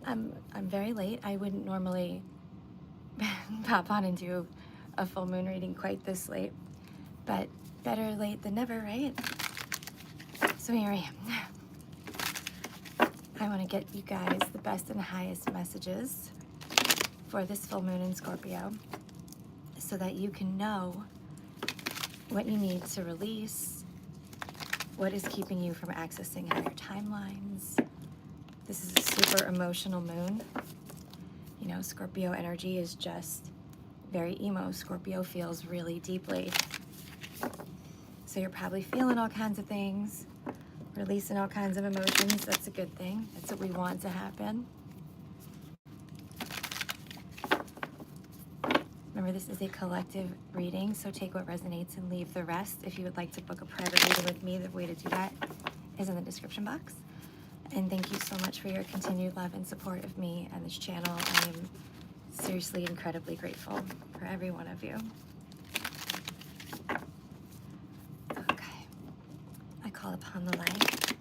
I'm very late. I wouldn't normally pop on and do a full moon reading quite this late, but better late than never, right? So here I am. I want to get you guys the best and highest messages for this full moon in Scorpio so that you can know what you need to release, what is keeping you from accessing higher timelines. This is a super emotional moon. You know, Scorpio energy is just very emo. Scorpio feels really deeply. So you're probably feeling all kinds of things, releasing all kinds of emotions. That's a good thing. That's what we want to happen. Remember, this is a collective reading, so take what resonates and leave the rest. If you would like to book a private reading with me, the way to do that is in the description box. And thank you so much for your continued love and support of me and this channel. I am seriously incredibly grateful for every one of you. Okay. I call upon the light.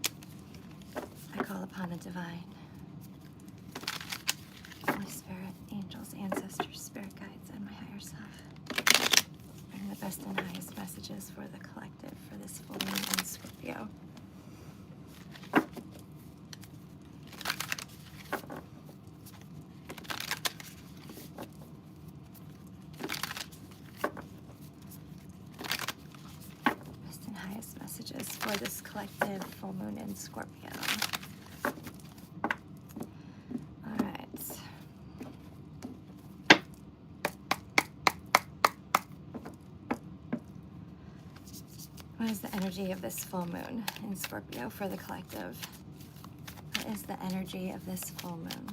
I call upon the divine. Holy Spirit, angels, ancestors, spirit guides, and my higher self. Bring the best and highest messages for the collective for this full moon in Scorpio. Best and highest messages for this collective full moon in Scorpio. What is the energy of this full moon in Scorpio for the collective? What is the energy of this full moon?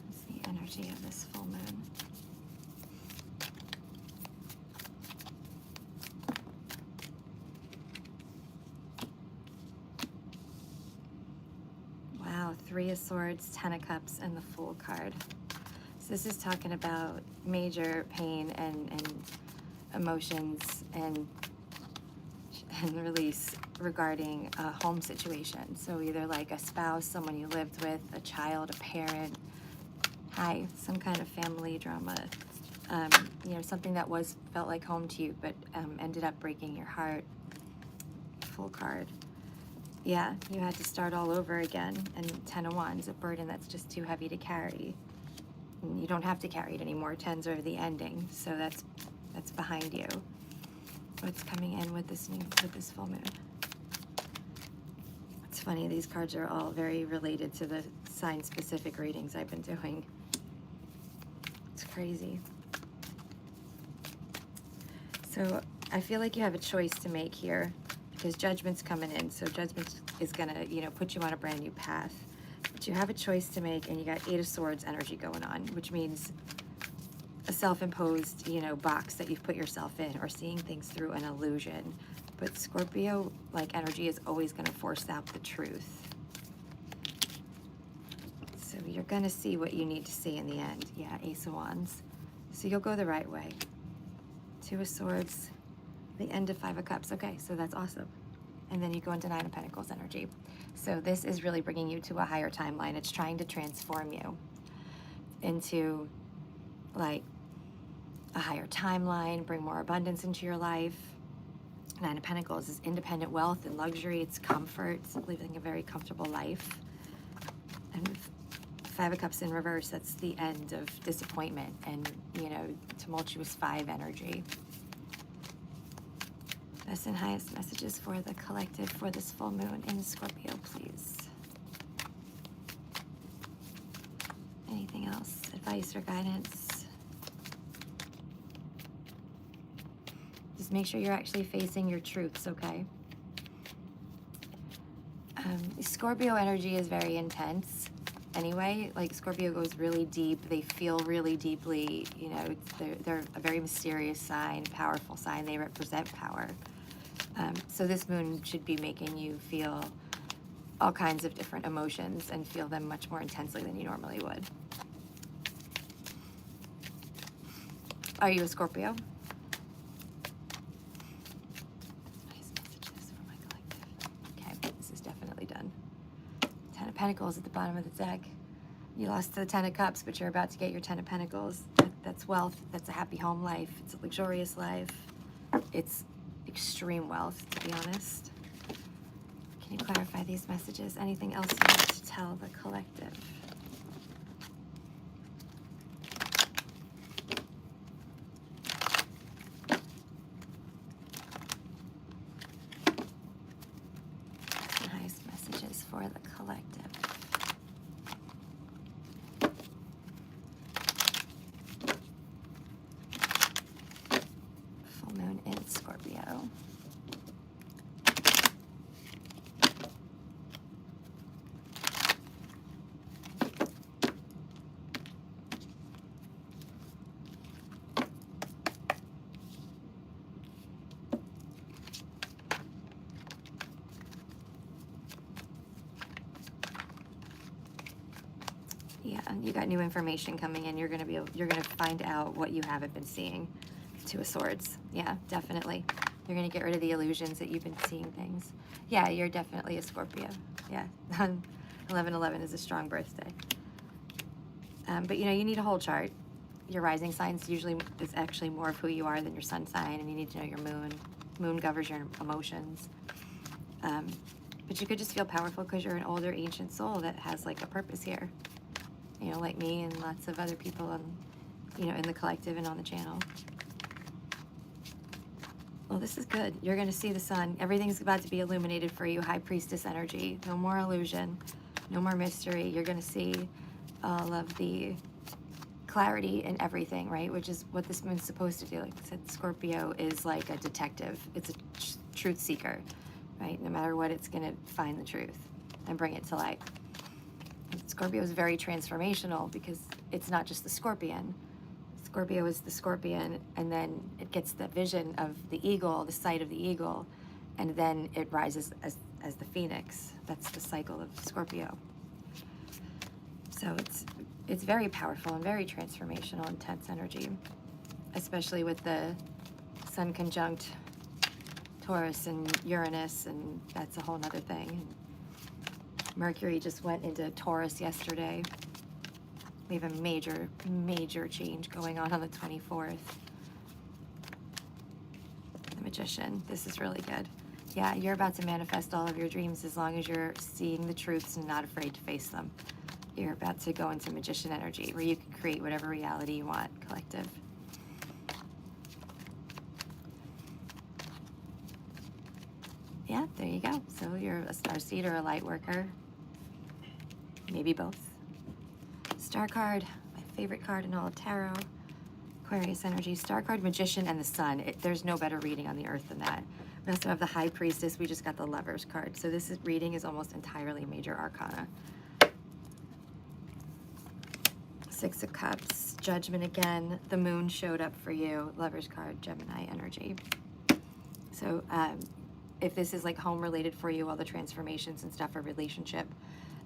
What's the energy of this full moon? Three of Swords, 10 of Cups, and the Fool card. So this is talking about major pain and emotions and release regarding a home situation. So either like a spouse, someone you lived with, a child, a parent, some kind of family drama. You know, something that felt like home to you, but ended up breaking your heart. Fool card. Yeah, you had to start all over again, and 10 of Wands, a burden that's just too heavy to carry. And you don't have to carry it anymore. 10s are the ending, so that's behind you. What's coming in with this full moon? It's funny, these cards are all very related to the sign-specific readings I've been doing. It's crazy. So I feel like you have a choice to make here, because Judgment's coming in. So Judgment is gonna, you know, put you on a brand new path. But you have a choice to make, and you got 8 of Swords energy going on, which means a self-imposed, you know, box that you've put yourself in, or seeing things through an illusion. But Scorpio, like, energy is always gonna force out the truth. So you're gonna see what you need to see in the end. Yeah, Ace of Wands. So you'll go the right way. 2 of Swords, the end of 5 of Cups. Okay, so that's awesome. And then you go into 9 of Pentacles energy. So this is really bringing you to a higher timeline. It's trying to transform you into like a higher timeline, bring more abundance into your life. 9 of Pentacles is independent wealth and luxury. It's comfort, it's living a very comfortable life. And with 5 of Cups in reverse, that's the end of disappointment and, you know, tumultuous 5 energy. Best and highest messages for the collective for this full moon in Scorpio, please. Anything else? Advice or guidance? Just make sure you're actually facing your truths, okay? Scorpio energy is very intense. Anyway, like Scorpio goes really deep. They feel really deeply. You know, they're a very mysterious sign, powerful sign. They represent power. So this moon should be making you feel all kinds of different emotions and feel them much more intensely than you normally would. Are you a Scorpio? Nice messages for my collective. Okay, this is definitely done. 10 of Pentacles at the bottom of the deck. You lost to the 10 of Cups, but you're about to get your 10 of Pentacles. That's wealth. That's a happy home life. It's a luxurious life. It's extreme wealth, to be honest. Can you clarify these messages? Anything else you want to tell the collective? Nice messages for the collective. Full moon in Scorpio. Yeah, you got new information coming in. You're gonna find out what you haven't been seeing. Two of Swords. Yeah, definitely. You're gonna get rid of the illusions that you've been seeing things. Yeah, you're definitely a Scorpio. Yeah, 11/11 is a strong birthday. But you know, you need a whole chart. Your rising signs usually is actually more of who you are than your sun sign, and you need to know your moon. Moon governs your emotions. But you could just feel powerful because you're an older, ancient soul that has like a purpose here. You know, like me and lots of other people on, you know, in the collective and on the channel. Well, this is good. You're going to see the sun. Everything's about to be illuminated for you. High Priestess energy. No more illusion. No more mystery. You're going to see all of the clarity in everything, right? Which is what this moon's supposed to do. Like I said, Scorpio is like a detective. It's a truth seeker, right? No matter what, it's going to find the truth and bring it to light. Scorpio is very transformational because it's not just the scorpion. Scorpio is the scorpion, and then it gets the vision of the eagle, the sight of the eagle, and then it rises as the phoenix. That's the cycle of Scorpio. So it's very powerful and very transformational, intense energy, especially with the Sun conjunct Taurus and Uranus, and that's a whole nother thing. Mercury just went into Taurus yesterday. We have a major, major change going on the 24th. The Magician. This is really good. Yeah, you're about to manifest all of your dreams as long as you're seeing the truths and not afraid to face them. You're about to go into Magician energy where you can create whatever reality you want, collective. Yeah, there you go. So you're a starseed or a light worker. Maybe both. Star card, my favorite card in all of tarot. Aquarius energy, star card, Magician, and the Sun. There's no better reading on the earth than that. We also have the High Priestess. We just got the Lovers card. So this reading is almost entirely major arcana. Six of Cups, Judgment again. The Moon showed up for you. Lovers card, Gemini energy. So if this is like home related for you, all the transformations and stuff, or relationship,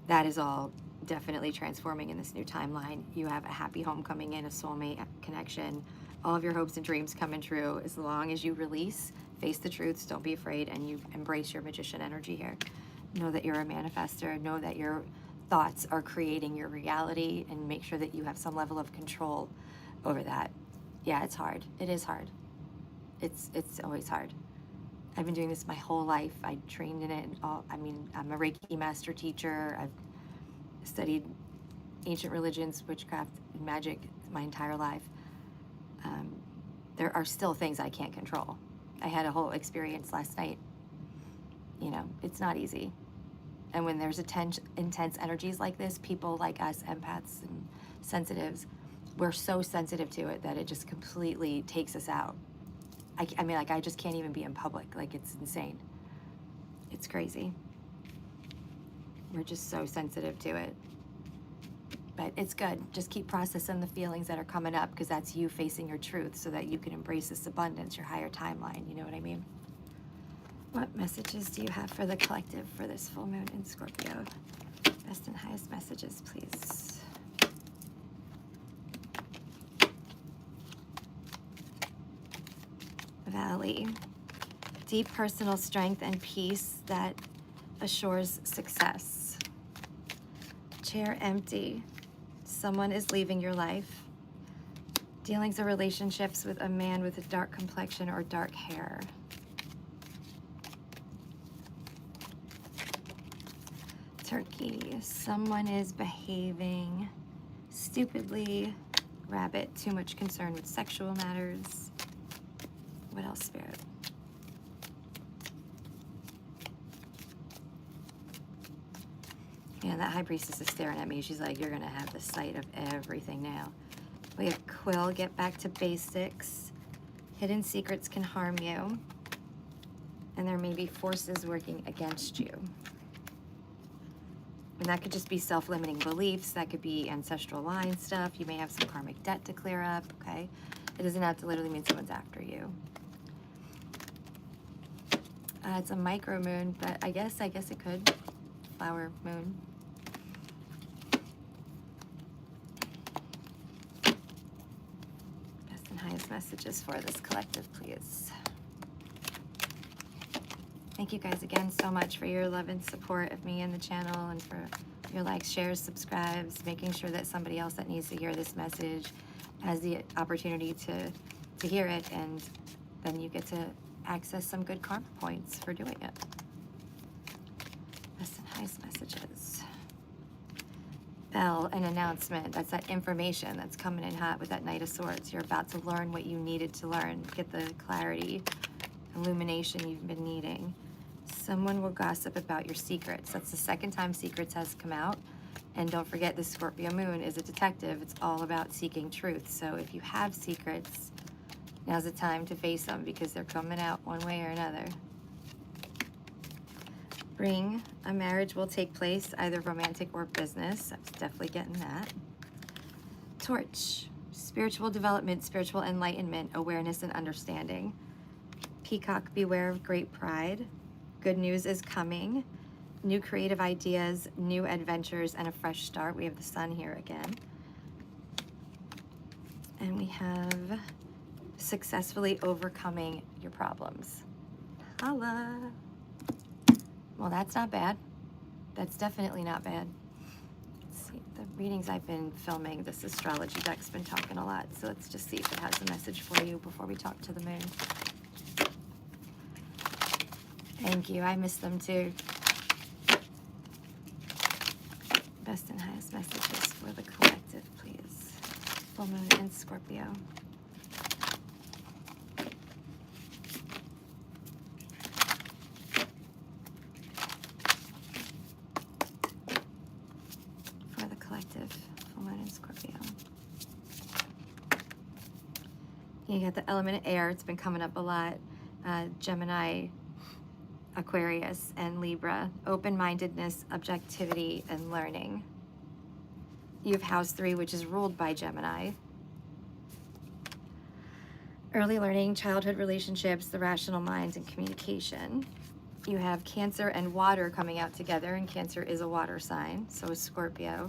that is all definitely transforming in this new timeline. You have a happy home coming in, a soulmate connection, all of your hopes and dreams coming true as long as you release, face the truths, don't be afraid, and you embrace your Magician energy here. Know that you're a manifester. Know that your thoughts are creating your reality, and make sure that you have some level of control over that. Yeah, it's hard. It is hard. It's always hard. I've been doing this my whole life. I trained in it. I'm a Reiki master teacher. I've studied ancient religions, witchcraft, and magic my entire life. There are still things I can't control. I had a whole experience last night. You know, it's not easy. And when there's intense energies like this, people like us, empaths and sensitives, we're so sensitive to it that it just completely takes us out. I mean, like, I just can't even be in public. Like, it's insane. It's crazy. We're just so sensitive to it. But it's good. Just keep processing the feelings that are coming up, because that's you facing your truth so that you can embrace this abundance, your higher timeline. You know what I mean? What messages do you have for the collective for this full moon in Scorpio? Best and highest messages, please. Valley. Deep personal strength and peace that assures success. Chair empty. Someone is leaving your life. Dealings or relationships with a man with a dark complexion or dark hair. Turkey. Someone is behaving stupidly. Rabbit. Too much concern with sexual matters. What else, Spirit? Yeah, that High Priestess is staring at me. She's like, you're going to have the sight of everything now. We have Quill, get back to basics. Hidden secrets can harm you. And there may be forces working against you. And that could just be self-limiting beliefs. That could be ancestral line stuff. You may have some karmic debt to clear up, okay? It doesn't have to literally mean someone's after you. It's a micro moon, but I guess it could. Flower moon. Best and highest messages for this collective, please. Thank you guys again so much for your love and support of me and the channel, and for your likes, shares, subscribes, making sure that somebody else that needs to hear this message has the opportunity to hear it, and then you get to access some good karma points for doing it. Best and highest messages. Bell, an announcement. That's that information that's coming in hot with that Knight of Swords. You're about to learn what you needed to learn. Get the clarity, illumination you've been needing. Someone will gossip about your secrets. That's the second time secrets has come out. And don't forget, the Scorpio moon is a detective. It's all about seeking truth. So if you have secrets, now's the time to face them, because they're coming out one way or another. Ring, a marriage will take place, either romantic or business. I'm definitely getting that. Torch, spiritual development, spiritual enlightenment, awareness and understanding. Peacock, beware of great pride. Good news is coming. New creative ideas, new adventures, and a fresh start. We have the sun here again. And we have successfully overcoming your problems. Holla. Well, that's not bad. That's definitely not bad. Let's see, the readings I've been filming, this astrology deck's been talking a lot, so let's just see if it has a message for you before we talk to the moon. Thank you, I miss them too. Best and highest messages for the collective, please. Full moon in Scorpio. Full moon in Scorpio. You got the element of air. It's been coming up a lot. Gemini, Aquarius, and Libra. Open-mindedness, objectivity, and learning. You have house 3, which is ruled by Gemini. Early learning, childhood relationships, the rational mind, and communication. You have Cancer and water coming out together, and Cancer is a water sign, so is Scorpio.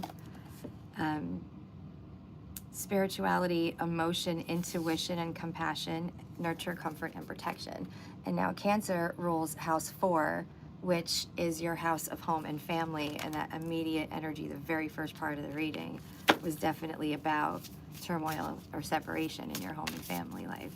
Spirituality, emotion, intuition, and compassion, nurture, comfort, and protection. And now Cancer rules house 4, which is your house of home and family, and that immediate energy, the very first part of the reading, was definitely about turmoil or separation in your home and family life.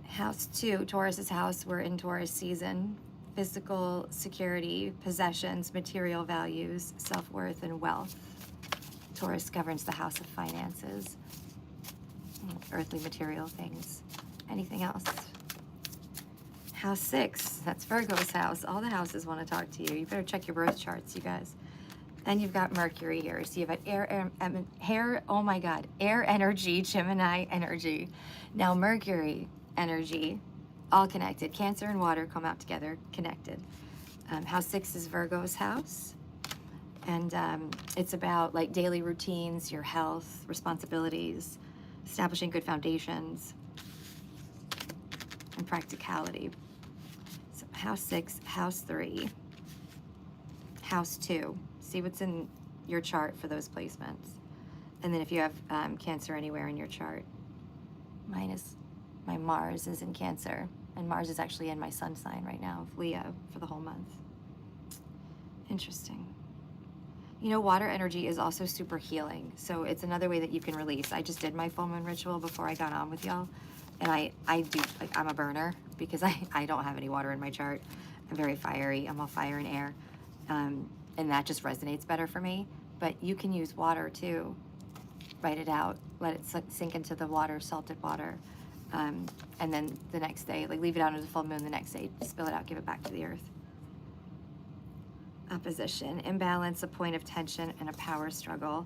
House 2, Taurus's house, we're in Taurus season. Physical security, possessions, material values, self-worth, and wealth. Taurus governs the house of finances, earthly material things. Anything else? House 6, that's Virgo's house. All the houses want to talk to you. You better check your birth charts, you guys. Then you've got Mercury here. So you've got air energy, Gemini energy. Now Mercury energy, all connected. Cancer and water come out together, connected. House 6 is Virgo's house. And it's about like daily routines, your health, responsibilities, establishing good foundations, and practicality. So house 6, house 3, house 2. See what's in your chart for those placements. And then if you have Cancer anywhere in your chart, my Mars is in Cancer, and Mars is actually in my sun sign right now of Leo for the whole month. Interesting. You know, water energy is also super healing, so it's another way that you can release. I just did my full moon ritual before I got on with y'all, and I do, like, I'm a burner because I don't have any water in my chart. I'm very fiery. I'm all fire and air, and that just resonates better for me. But you can use water too. Write it out, let it sink into the water, salted water, and then the next day, like, leave it out into the full moon. The next day, spill it out, give it back to the earth. Opposition, imbalance, a point of tension, and a power struggle.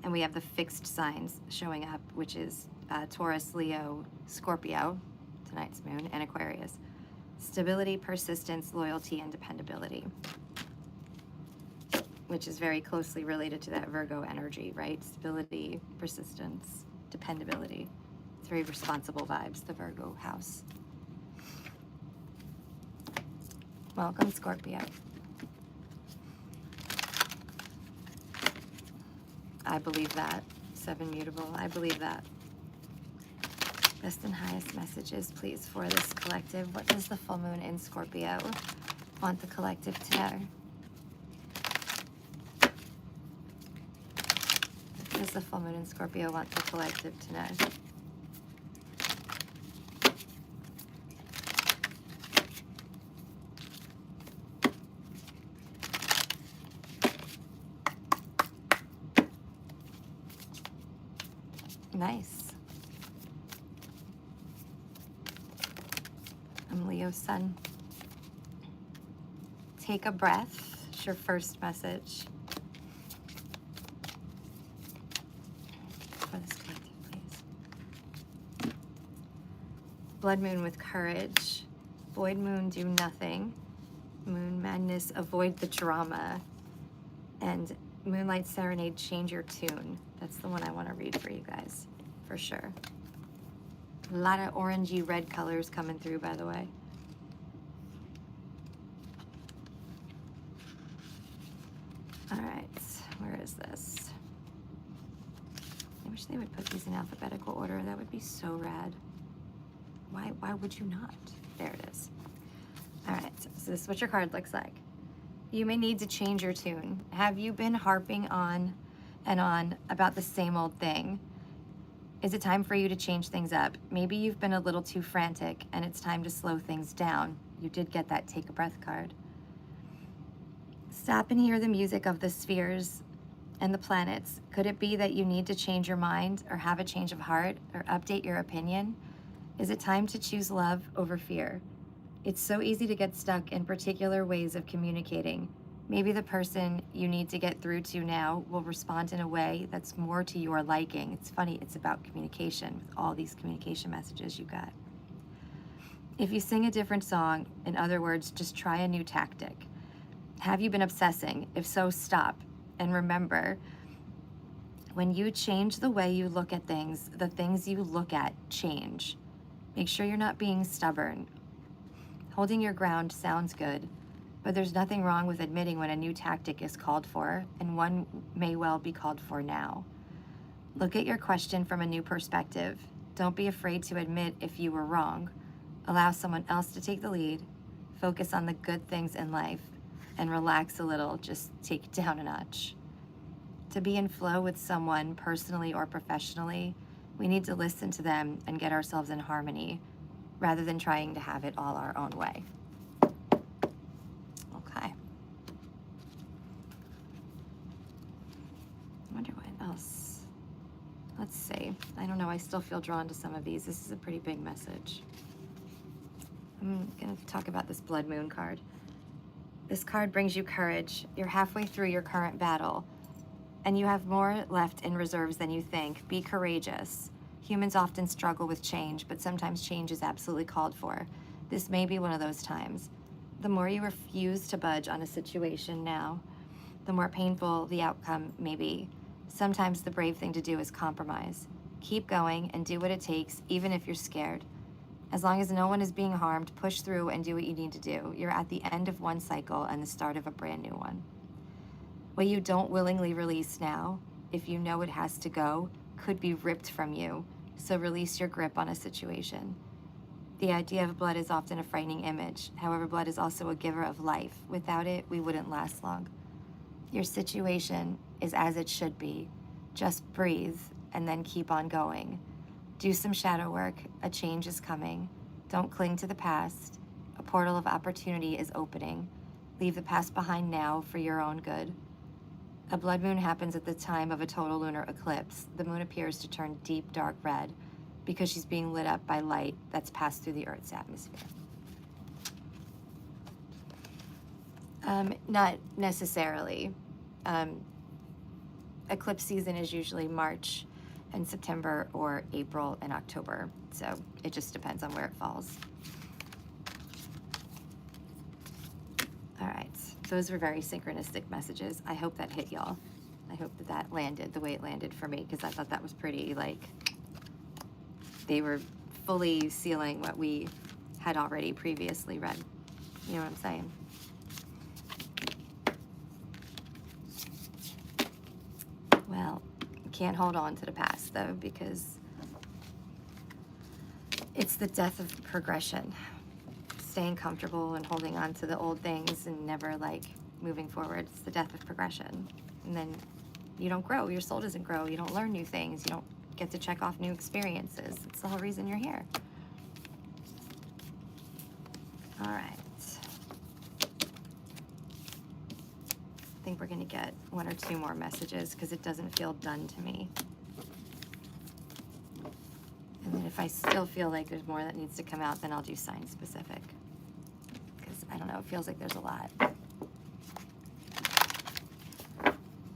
And we have the fixed signs showing up, which is Taurus, Leo, Scorpio, tonight's moon, and Aquarius. Stability, persistence, loyalty, and dependability, which is very closely related to that Virgo energy, right? Stability, persistence, dependability. It's very responsible vibes, the Virgo house. Welcome, Scorpio. I believe that. 7 mutable, I believe that. Best and highest messages, please, for this collective. What does the full moon in Scorpio want the collective to know? What does the full moon in Scorpio want the collective to know? Nice. I'm Leo sun. Take a breath. It's your first message for this collective, please. Blood moon with courage. Void moon, do nothing. Moon madness, avoid the drama. And moonlight serenade, change your tune. That's the one I want to read for you guys, for sure. A lot of orangey red colors coming through, by the way. All right, where is this? I wish they would put these in alphabetical order. That would be so rad. Why would you not? There it is. All right, so this is what your card looks like. You may need to change your tune. Have you been harping on and on about the same old thing? Is it time for you to change things up? Maybe you've been a little too frantic and it's time to slow things down. You did get that take a breath card. Stop and hear the music of the spheres and the planets. Could it be that you need to change your mind or have a change of heart or update your opinion? Is it time to choose love over fear? It's so easy to get stuck in particular ways of communicating. Maybe the person you need to get through to now will respond in a way that's more to your liking. It's funny, it's about communication with all these communication messages you got. If you sing a different song, in other words, just try a new tactic. Have you been obsessing? If so, stop. And remember, when you change the way you look at things, the things you look at change. Make sure you're not being stubborn. Holding your ground sounds good, but there's nothing wrong with admitting when a new tactic is called for, and one may well be called for now. Look at your question from a new perspective. Don't be afraid to admit if you were wrong. Allow someone else to take the lead. Focus on the good things in life, and relax a little, just take it down a notch. To be in flow with someone, personally or professionally, we need to listen to them and get ourselves in harmony, rather than trying to have it all our own way. Okay. I wonder what else. Let's see. I don't know, I still feel drawn to some of these. This is a pretty big message. I'm gonna talk about this Blood Moon card. This card brings you courage. You're halfway through your current battle, and you have more left in reserves than you think. Be courageous. Humans often struggle with change, but sometimes change is absolutely called for. This may be one of those times. The more you refuse to budge on a situation now, the more painful the outcome may be. Sometimes the brave thing to do is compromise. Keep going and do what it takes, even if you're scared. As long as no one is being harmed, push through and do what you need to do. You're at the end of one cycle and the start of a brand new one. What you don't willingly release now, if you know it has to go, could be ripped from you, so release your grip on a situation. The idea of blood is often a frightening image. However, blood is also a giver of life. Without it, we wouldn't last long. Your situation is as it should be. Just breathe and then keep on going. Do some shadow work. A change is coming. Don't cling to the past. A portal of opportunity is opening. Leave the past behind now for your own good. A blood moon happens at the time of a total lunar eclipse. The moon appears to turn deep, dark red because she's being lit up by light that's passed through the Earth's atmosphere. Not necessarily. Eclipse season is usually March and September or April and October. So it just depends on where it falls. All right, those were very synchronistic messages. I hope that hit y'all. I hope that that landed the way it landed for me, because I thought that was pretty, like, they were fully sealing what we had already previously read. You know what I'm saying? Well, can't hold on to the past, though, because it's the death of progression. Staying comfortable and holding on to the old things and never, like, moving forward. It's the death of progression. And then you don't grow. Your soul doesn't grow. You don't learn new things. You don't get to check off new experiences. It's the whole reason you're here. All right. I think we're going to get one or two more messages because it doesn't feel done to me. And then if I still feel like there's more that needs to come out, then I'll do sign specific. Because, I don't know, it feels like there's a lot.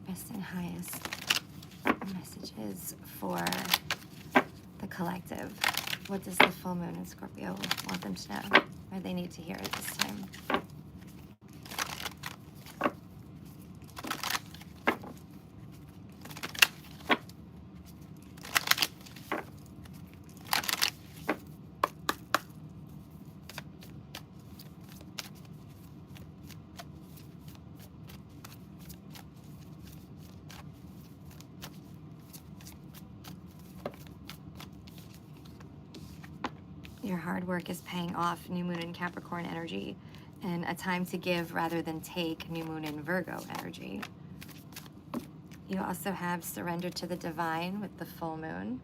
Best and highest messages for the collective. What does the full moon in Scorpio want them to know? Or they need to hear at this time? Your hard work is paying off, new moon in Capricorn energy, and a time to give rather than take, new moon in Virgo energy. You also have surrender to the divine with the full moon.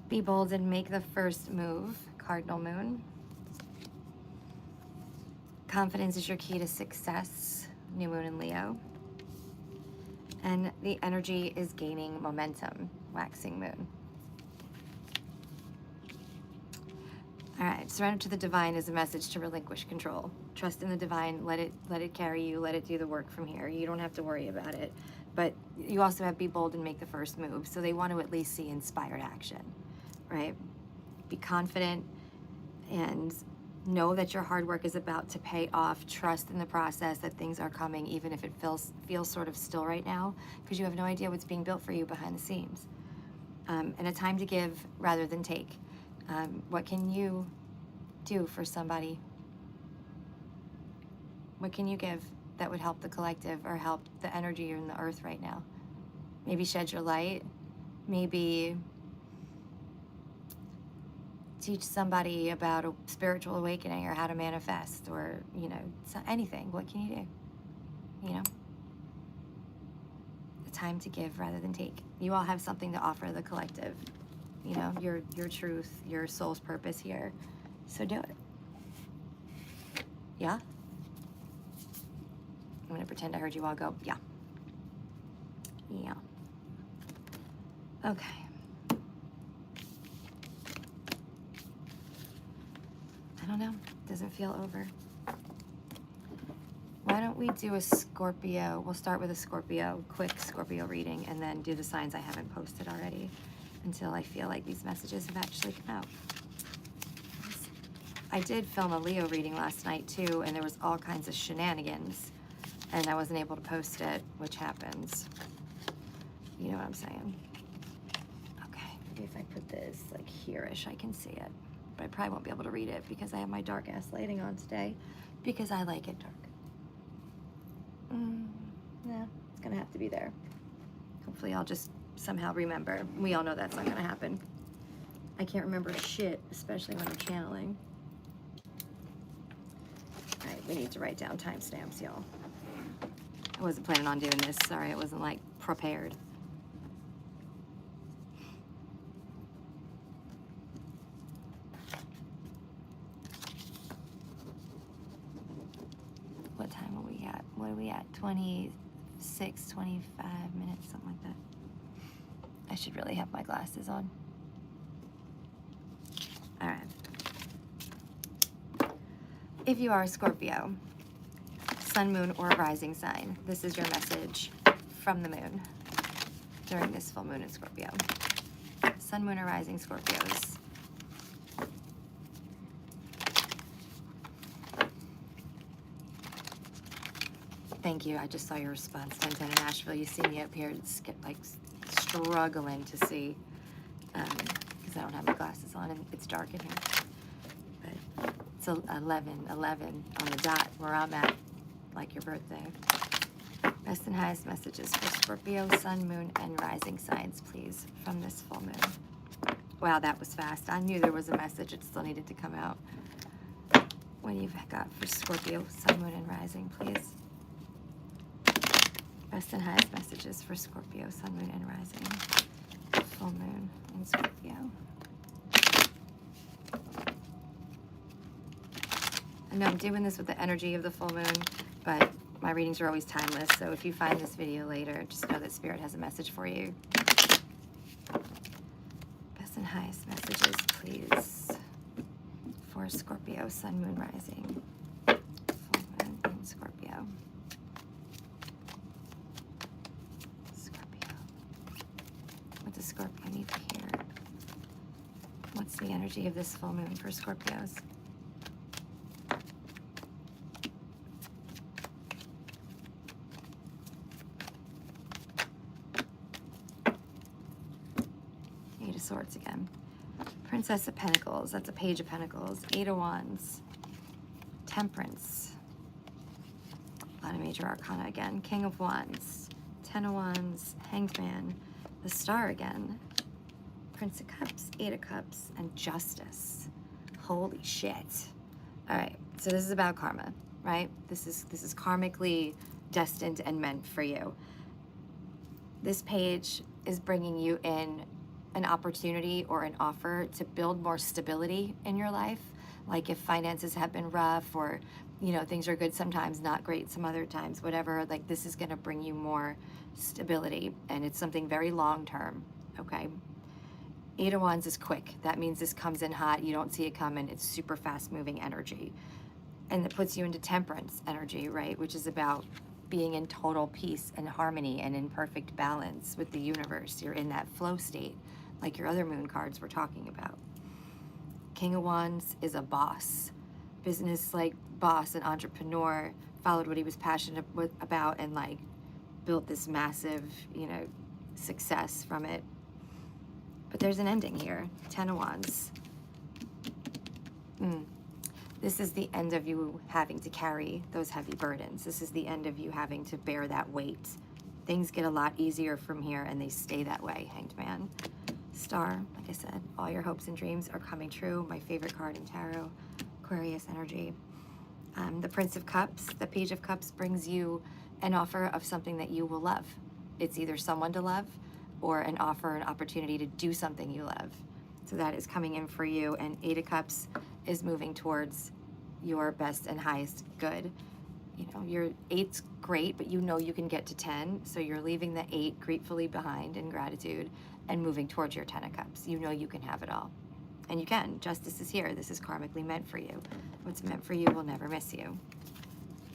Be bold and make the first move, cardinal moon. Confidence is your key to success, new moon in Leo. And the energy is gaining momentum, waxing moon. All right, surrender to the divine is a message to relinquish control. Trust in the divine, let it carry you, let it do the work from here. You don't have to worry about it. But you also have be bold and make the first move. So they want to at least see inspired action, right? Be confident and know that your hard work is about to pay off. Trust in the process, that things are coming, even if it feels sort of still right now, because you have no idea what's being built for you behind the scenes. And a time to give rather than take. What can you do for somebody? What can you give that would help the collective or help the energy in the earth right now? Maybe shed your light. Maybe teach somebody about a spiritual awakening or how to manifest, or, you know, anything. What can you do? You know? The time to give rather than take. You all have something to offer the collective. You know, your truth, your soul's purpose here. So do it. Yeah? I'm gonna pretend I heard you all go, yeah. Yeah. Okay. I don't know, doesn't feel over. Why don't we do a Scorpio? We'll start with a Scorpio, quick Scorpio reading, and then do the signs I haven't posted already until I feel like these messages have actually come out. I did film a Leo reading last night too, and there was all kinds of shenanigans, and I wasn't able to post it, which happens. You know what I'm saying? Okay, maybe if I put this like here-ish, I can see it. But I probably won't be able to read it because I have my dark ass lighting on today because I like it dark. Yeah, it's gonna have to be there. Hopefully I'll just somehow remember. We all know that's not gonna happen. I can't remember shit, especially when I'm channeling. All right, we need to write down timestamps, y'all. I wasn't planning on doing this. Sorry, I wasn't like prepared. What time are we at? What are we at? 26, 25 minutes, something like that. I should really have my glasses on. All right. If you are a Scorpio, sun, moon, or rising sign, this is your message from the moon during this full moon in Scorpio. Sun, moon, or rising Scorpios. Thank you. I just saw your response. 1010 in Nashville. You see me up here, like struggling to see because I don't have my glasses on and it's dark in here. But it's 11:11 on the dot where I'm at, like your birthday. Best and highest messages for Scorpio, sun, moon, and rising signs, please, from this full moon. Wow, that was fast. I knew there was a message. It still needed to come out. What do you got for Scorpio, sun, moon, and rising, please? Best and highest messages for Scorpio, sun, moon, and rising. Full moon in Scorpio. I know I'm doing this with the energy of the full moon, but my readings are always timeless, so if you find this video later, just know that Spirit has a message for you. Best and highest messages, please, for Scorpio, sun, moon, rising. Full moon in Scorpio. What does Scorpio need to hear? What's the energy of this full moon for Scorpios? Eight of Swords again. Princess of Pentacles, that's a Page of Pentacles. Eight of Wands. Temperance. A lot of major arcana again. King of Wands. 10 of Wands. Hanged Man. The Star again, Prince of Cups, Eight of Cups, and Justice. Holy shit. All right, so this is about karma, right? This is karmically destined and meant for you. This page is bringing you in an opportunity or an offer to build more stability in your life. Like if finances have been rough or, you know, things are good sometimes, not great some other times, whatever, like this is gonna bring you more stability, and it's something very long-term, okay? Eight of Wands is quick. That means this comes in hot. You don't see it coming. It's super fast-moving energy. And it puts you into temperance energy, right? Which is about being in total peace and harmony and in perfect balance with the universe. You're in that flow state, like your other moon cards we're talking about. King of Wands is a boss. Business, like, boss, an entrepreneur, followed what he was passionate about and, like, built this massive, you know, success from it. But there's an ending here. 10 of Wands. This is the end of you having to carry those heavy burdens. This is the end of you having to bear that weight. Things get a lot easier from here and they stay that way, Hanged Man. Star, like I said, all your hopes and dreams are coming true. My favorite card in tarot, Aquarius energy. The Prince of Cups, the Page of Cups brings you an offer of something that you will love. It's either someone to love or an offer, an opportunity to do something you love. So that is coming in for you. And Eight of Cups is moving towards your best and highest good. You know, your 8's great, but you know you can get to 10. So you're leaving the 8 gratefully behind in gratitude and moving towards your 10 of Cups. You know you can have it all. And you can. Justice is here. This is karmically meant for you. What's meant for you will never miss you.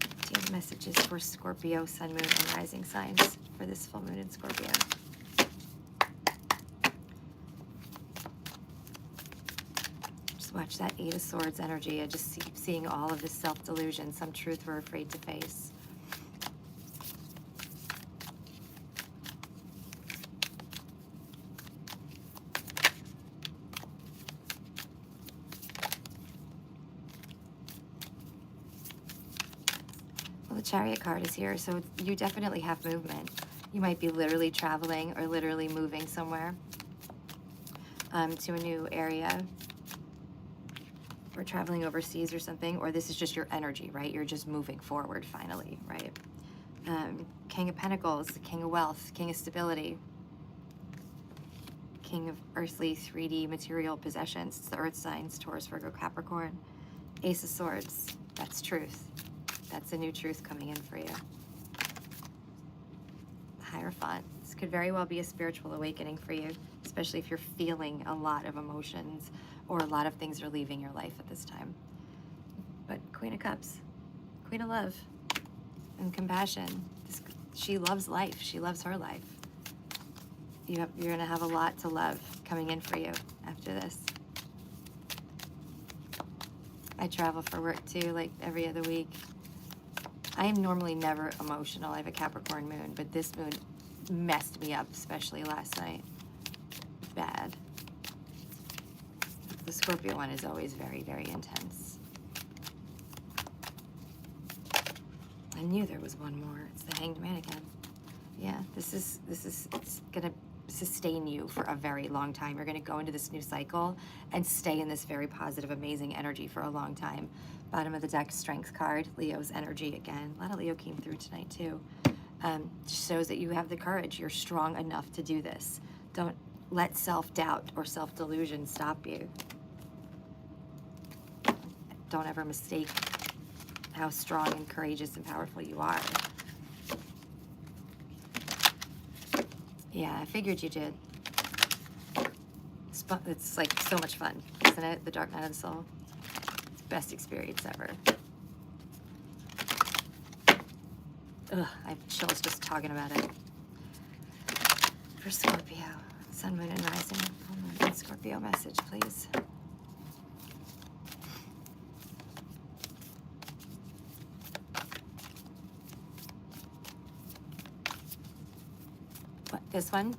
Do you have messages for Scorpio, Sun, Moon, and Rising signs for this full moon in Scorpio? Just watch that Eight of Swords energy. I just keep seeing all of this self-delusion, some truth we're afraid to face. Chariot card is here, so you definitely have movement. You might be literally traveling or literally moving somewhere to a new area, or traveling overseas or something, or this is just your energy, right? You're just moving forward finally, right? King of Pentacles, King of Wealth, King of Stability, King of earthly 3D material possessions. It's the earth signs, Taurus, Virgo, Capricorn. Ace of Swords, that's truth. That's a new truth coming in for you. Hierophant, this could very well be a spiritual awakening for you, especially if you're feeling a lot of emotions or a lot of things are leaving your life at this time. But Queen of Cups, Queen of Love and compassion. She loves life. She loves her life. You're going to have a lot to love coming in for you after this. I travel for work too, like every other week. I am normally never emotional. I have a Capricorn moon, but this moon messed me up, especially last night. Bad. The Scorpio one is always very, very intense. I knew there was one more. It's the Hanged Man again. Yeah, it's gonna sustain you for a very long time. You're gonna go into this new cycle and stay in this very positive, amazing energy for a long time. Bottom of the deck, Strength card, Leo's energy again. A lot of Leo came through tonight too. Shows that you have the courage. You're strong enough to do this. Don't let self-doubt or self-delusion stop you. Don't ever mistake how strong and courageous and powerful you are. Yeah, I figured you did. It's like so much fun, isn't it? The Dark Night of the Soul. It's the best experience ever. Ugh, I have chills just talking about it. For Scorpio, Sun, Moon, and Rising. Full Moon and Scorpio message, please. What, this one?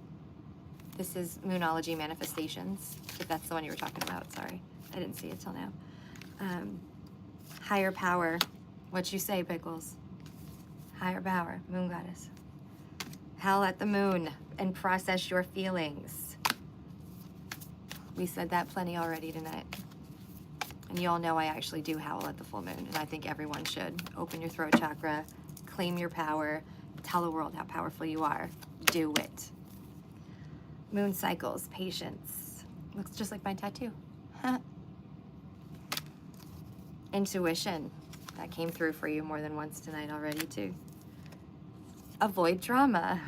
This is Moonology Manifestations, if that's the one you were talking about. Sorry, I didn't see it till now. Higher power. What'd you say, Pickles? Higher power, Moon Goddess. Howl at the moon and process your feelings. We said that plenty already tonight. And you all know I actually do howl at the full moon, and I think everyone should. Open your throat chakra, claim your power, tell the world how powerful you are. Do it. Moon cycles, patience. Looks just like my tattoo. Intuition. That came through for you more than once tonight already too. Avoid drama.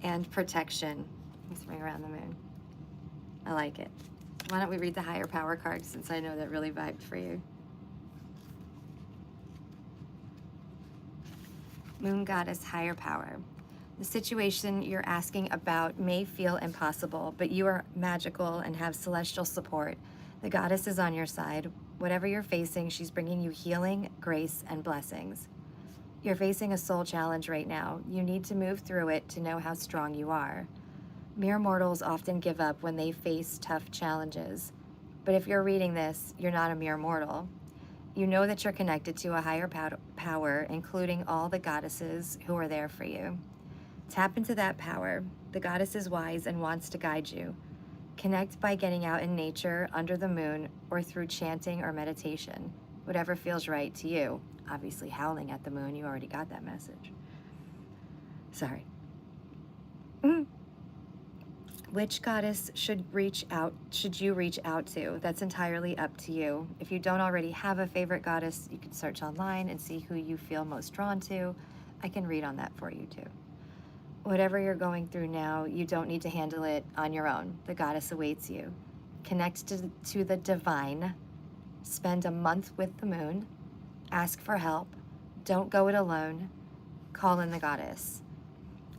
And protection. Let's ring around the moon. I like it. Why don't we read the higher power card, since I know that really vibed for you. Moon Goddess, higher power. The situation you're asking about may feel impossible, but you are magical and have celestial support. The goddess is on your side. Whatever you're facing, she's bringing you healing, grace, and blessings. You're facing a soul challenge right now. You need to move through it to know how strong you are. Mere mortals often give up when they face tough challenges. But if you're reading this, you're not a mere mortal. You know that you're connected to a higher power, including all the goddesses who are there for you. Tap into that power. The goddess is wise and wants to guide you. Connect by getting out in nature, under the moon, or through chanting or meditation. Whatever feels right to you. Obviously, howling at the moon, you already got that message. Sorry. Which goddess should you reach out to? That's entirely up to you. If you don't already have a favorite goddess, you can search online and see who you feel most drawn to. I can read on that for you too. Whatever you're going through now, you don't need to handle it on your own. The goddess awaits you. Connect to the divine. Spend a month with the moon. Ask for help. Don't go it alone. Call in the goddess.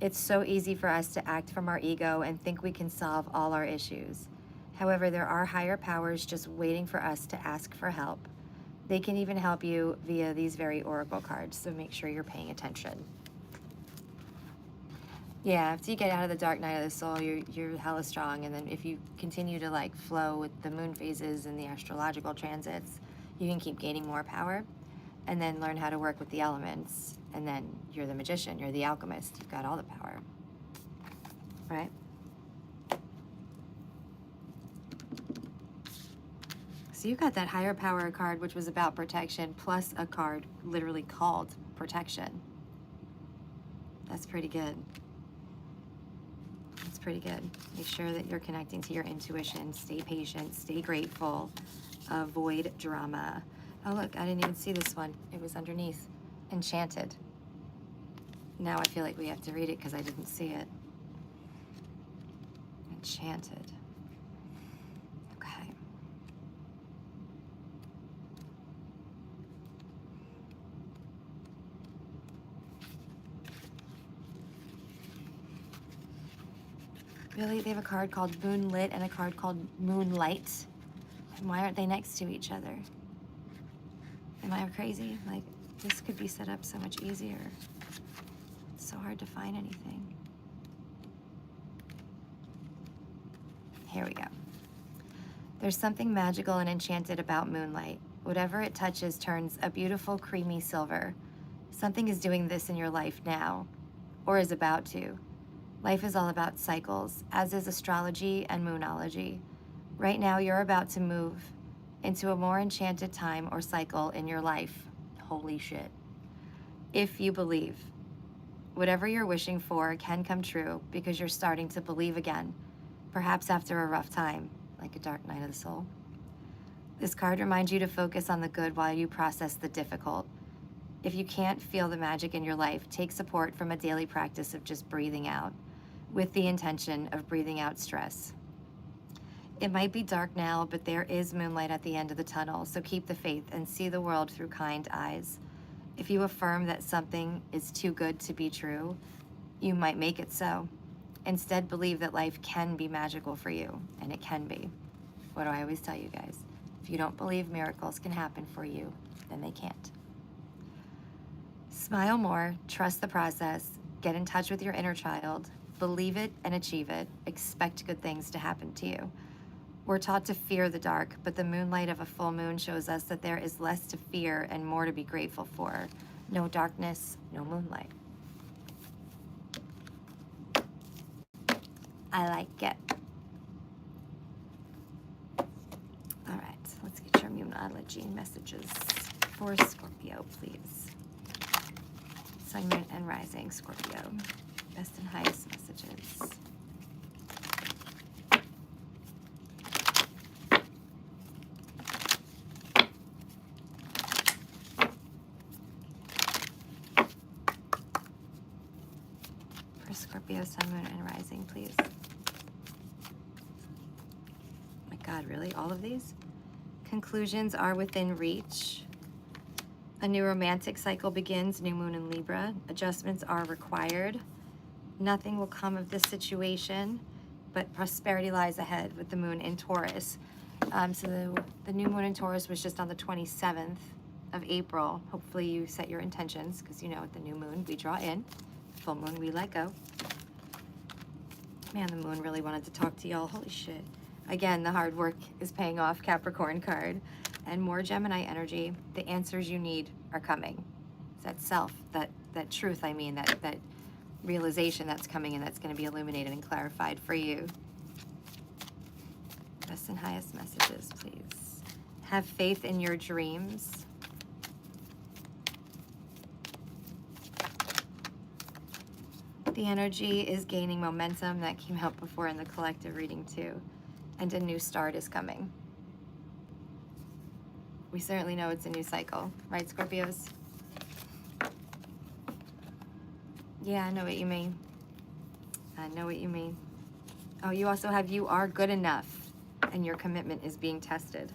It's so easy for us to act from our ego and think we can solve all our issues. However, there are higher powers just waiting for us to ask for help. They can even help you via these very oracle cards, so make sure you're paying attention. Yeah, after you get out of the dark night of the soul, you're hella strong, and then if you continue to like flow with the moon phases and the astrological transits, you can keep gaining more power. and then learn how to work with the elements, and then you're the magician, you're the alchemist, you've got all the power, right? So you got that higher power card, which was about protection, plus a card literally called protection. That's pretty good. That's pretty good. Make sure that you're connecting to your intuition. Stay patient, stay grateful, avoid drama. Oh look, I didn't even see this one. It was underneath. Enchanted. Now I feel like we have to read it because I didn't see it. Enchanted. Okay. Really? They have a card called Moonlit and a card called Moonlight. And why aren't they next to each other? Am I crazy? Like, this could be set up so much easier. It's so hard to find anything. Here we go. There's something magical and enchanted about moonlight. Whatever it touches turns a beautiful creamy silver. Something is doing this in your life now, or is about to. Life is all about cycles, as is astrology and moonology. Right now, you're about to move into a more enchanted time or cycle in your life. Holy shit. If you believe, whatever you're wishing for can come true because you're starting to believe again, perhaps after a rough time, like a dark night of the soul. This card reminds you to focus on the good while you process the difficult. If you can't feel the magic in your life, take support from a daily practice of just breathing out, with the intention of breathing out stress. It might be dark now, but there is moonlight at the end of the tunnel, so keep the faith and see the world through kind eyes. If you affirm that something is too good to be true, you might make it so. Instead, believe that life can be magical for you, and it can be. What do I always tell you guys? If you don't believe miracles can happen for you, then they can't. Smile more, trust the process, get in touch with your inner child, believe it and achieve it, expect good things to happen to you. We're taught to fear the dark, but the moonlight of a full moon shows us that there is less to fear and more to be grateful for. No darkness, no moonlight. I like it. All right, let's get your moonology messages for Scorpio, please. Sun, Moon, and Rising, Scorpio. Best and highest messages. For Scorpio, Sun, Moon, and Rising, please. My God, really? All of these? Conclusions are within reach. A new romantic cycle begins, new moon in Libra. Adjustments are required. Nothing will come of this situation, but prosperity lies ahead with the moon in Taurus. So the new moon in Taurus was just on the 27th of April. Hopefully you set your intentions, because you know at the new moon we draw in, full moon we let go. Man, the moon really wanted to talk to y'all. Holy shit. Again, the hard work is paying off, Capricorn card. And more Gemini energy. The answers you need are coming. It's that self, that truth, I mean, that realization that's coming and that's going to be illuminated and clarified for you. Best and highest messages, please. Have faith in your dreams. The energy is gaining momentum. That came out before in the collective reading too. And a new start is coming. We certainly know it's a new cycle, right, Scorpios? Yeah, I know what you mean. I know what you mean. Oh, you also have you are good enough, and your commitment is being tested.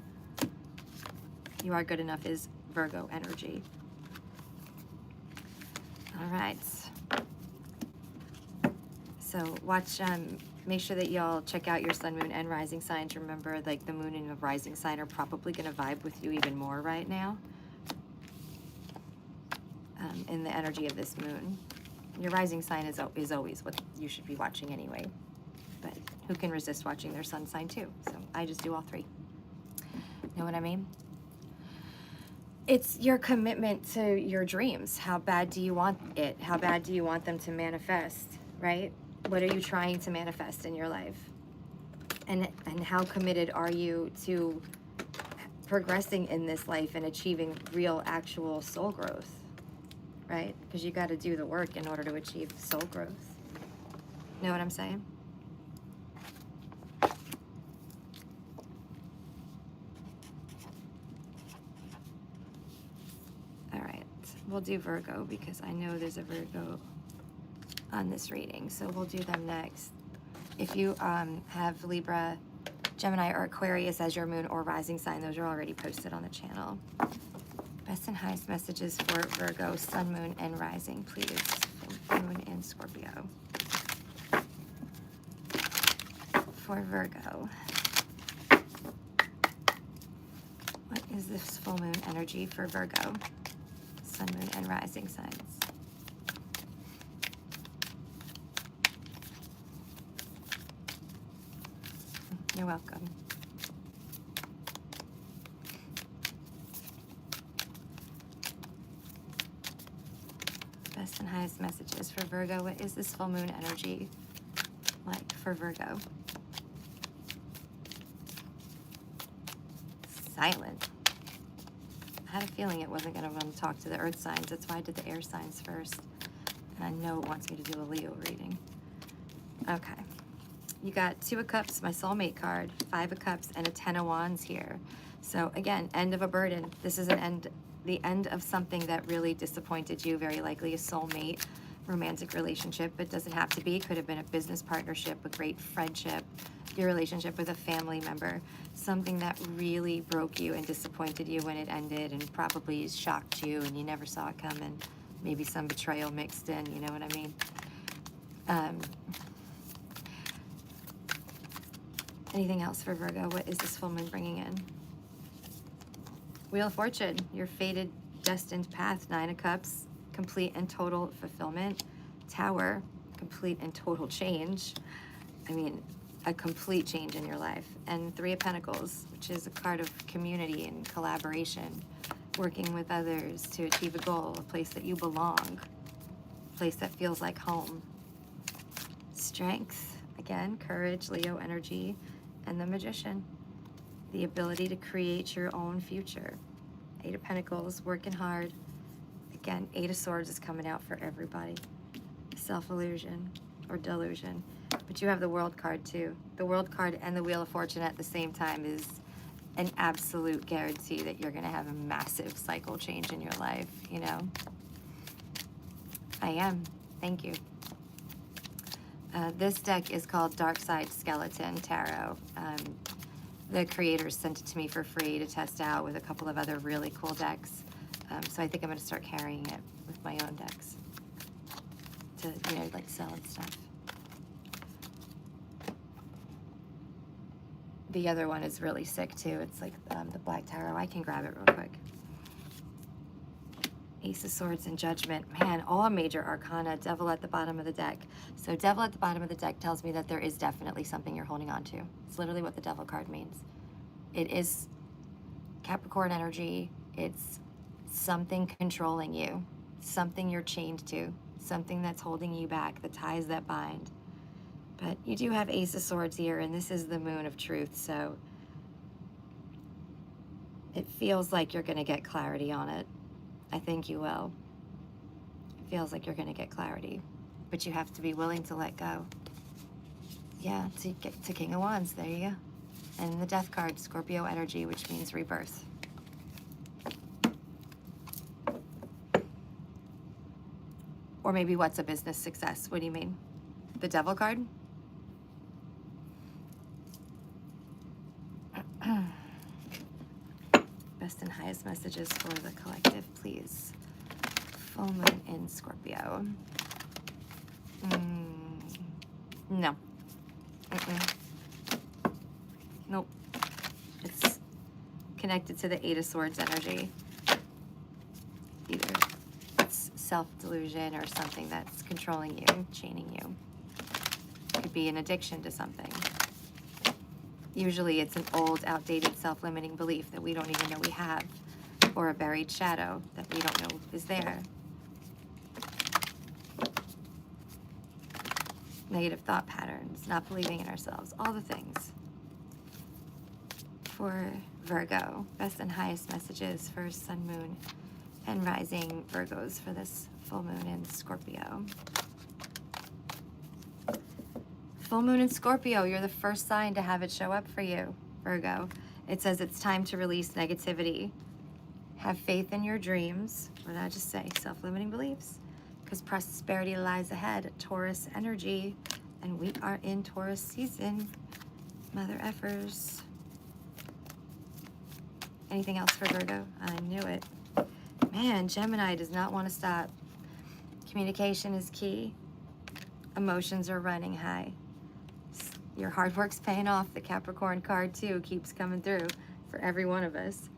You are good enough is Virgo energy. All right. So watch, make sure that y'all check out your sun, moon, and rising signs. Remember, like the moon and the rising sign are probably going to vibe with you even more right now in the energy of this moon. Your rising sign is always what you should be watching anyway. But who can resist watching their sun sign too? So I just do all three. Know what I mean? it's your commitment to your dreams. How bad do you want it? How bad do you want them to manifest, right? What are you trying to manifest in your life? And how committed are you to progressing in this life and achieving real, actual soul growth, right? Because you got to do the work in order to achieve soul growth. Know what I'm saying? All right, we'll do Virgo because I know there's a Virgo on this reading, so we'll do them next. If you have Libra, Gemini, or Aquarius as your moon or rising sign, those are already posted on the channel. Best and highest messages for Virgo, sun, moon, and rising, please. For moon and Scorpio. For Virgo. What is this full moon energy for Virgo? Sun, moon, and rising signs. You're welcome. Best and highest messages for Virgo. What is this full moon energy like for Virgo? Silent. I had a feeling it wasn't going to want to talk to the earth signs. That's why I did the air signs first. And I know it wants me to do a Leo reading. Okay. You got 2 of Cups, my soulmate card, 5 of Cups, and a 10 of Wands here. So again, end of a burden. This is the end of something that really disappointed you, very likely a soulmate, romantic relationship. It doesn't have to be. It could have been a business partnership, a great friendship, your relationship with a family member, something that really broke you and disappointed you when it ended and probably shocked you and you never saw it coming. Maybe some betrayal mixed in, you know what I mean? Anything else for Virgo? What is this full moon bringing in? Wheel of Fortune, your fated, destined path. 9 of Cups, complete and total fulfillment. Tower, complete and total change. I mean, a complete change in your life. And 3 of Pentacles, which is a card of community and collaboration, working with others to achieve a goal, a place that you belong, a place that feels like home. Strength, again, courage, Leo energy, and the Magician, the ability to create your own future. 8 of Pentacles, working hard. Again, 8 of Swords is coming out for everybody. Self-illusion or delusion. But you have the World card too. The World card and the Wheel of Fortune at the same time is an absolute guarantee that you're going to have a massive cycle change in your life, you know? I am. Thank you. This deck is called Dark Side Skeleton Tarot. The creators sent it to me for free to test out with a couple of other really cool decks. So I think I'm going to start carrying it with my own decks to, you know, like sell and stuff. The other one is really sick too. It's like the Black Tarot. I can grab it real quick. Ace of Swords and Judgment. Man, all major arcana, Devil at the bottom of the deck. So Devil at the bottom of the deck tells me that there is definitely something you're holding on to. It's literally what the Devil card means. It is Capricorn energy. It's something controlling you, something you're chained to, something that's holding you back, the ties that bind. But you do have Ace of Swords here, and this is the Moon of Truth, so it feels like you're going to get clarity on it. I think you will. It feels like you're going to get clarity, but you have to be willing to let go. Yeah, to get to King of Wands, there you go. And the Death card, Scorpio energy, which means rebirth. Or maybe what's a business success? What do you mean? The Devil card? Best and highest messages for the collective, please. Full moon in Scorpio. No. Nope. It's connected to the 8 of Swords energy. Either it's self-delusion or something that's controlling you, chaining you. It could be an addiction to something. Usually it's an old, outdated, self-limiting belief that we don't even know we have. or a buried shadow that we don't know is there. Negative thought patterns, not believing in ourselves, all the things. For Virgo, best and highest messages for Sun, Moon, and Rising Virgos for this full moon in Scorpio. Full moon in Scorpio, you're the first sign to have it show up for you, Virgo. It says it's time to release negativity. Have faith in your dreams. What did I just say? Self-limiting beliefs. Because prosperity lies ahead. Taurus energy. And we are in Taurus season. Mother effers. Anything else for Virgo? I knew it. Man, Gemini does not want to stop. Communication is key. Emotions are running high. Your hard work's paying off. The Capricorn card too keeps coming through for every one of us.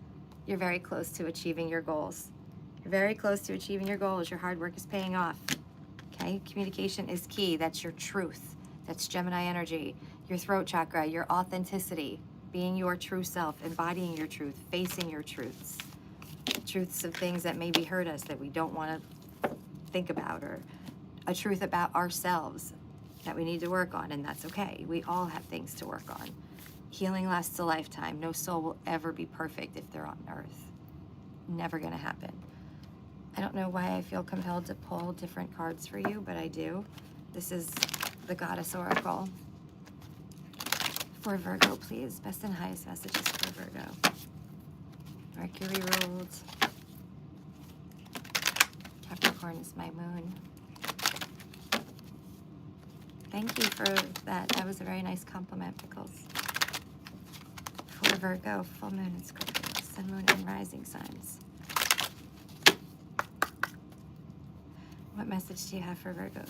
You're very close to achieving your goals. You're very close to achieving your goals. Your hard work is paying off. Okay, communication is key. That's your truth. That's Gemini energy. Your throat chakra, your authenticity, being your true self, embodying your truth, facing your truths. Truths of things that maybe hurt us that we don't want to think about, or a truth about ourselves that we need to work on, and that's okay. We all have things to work on. Healing lasts a lifetime. No soul will ever be perfect if they're on earth. Never gonna happen. I don't know why I feel compelled to pull different cards for you, but I do. This is the Goddess Oracle. For Virgo, please. Best and highest messages for Virgo. Mercury ruled. Capricorn is my moon. Thank you for that. That was a very nice compliment, Pickles. For Virgo, full moon and Scorpio, sun, moon, and rising signs. What message do you have for Virgo?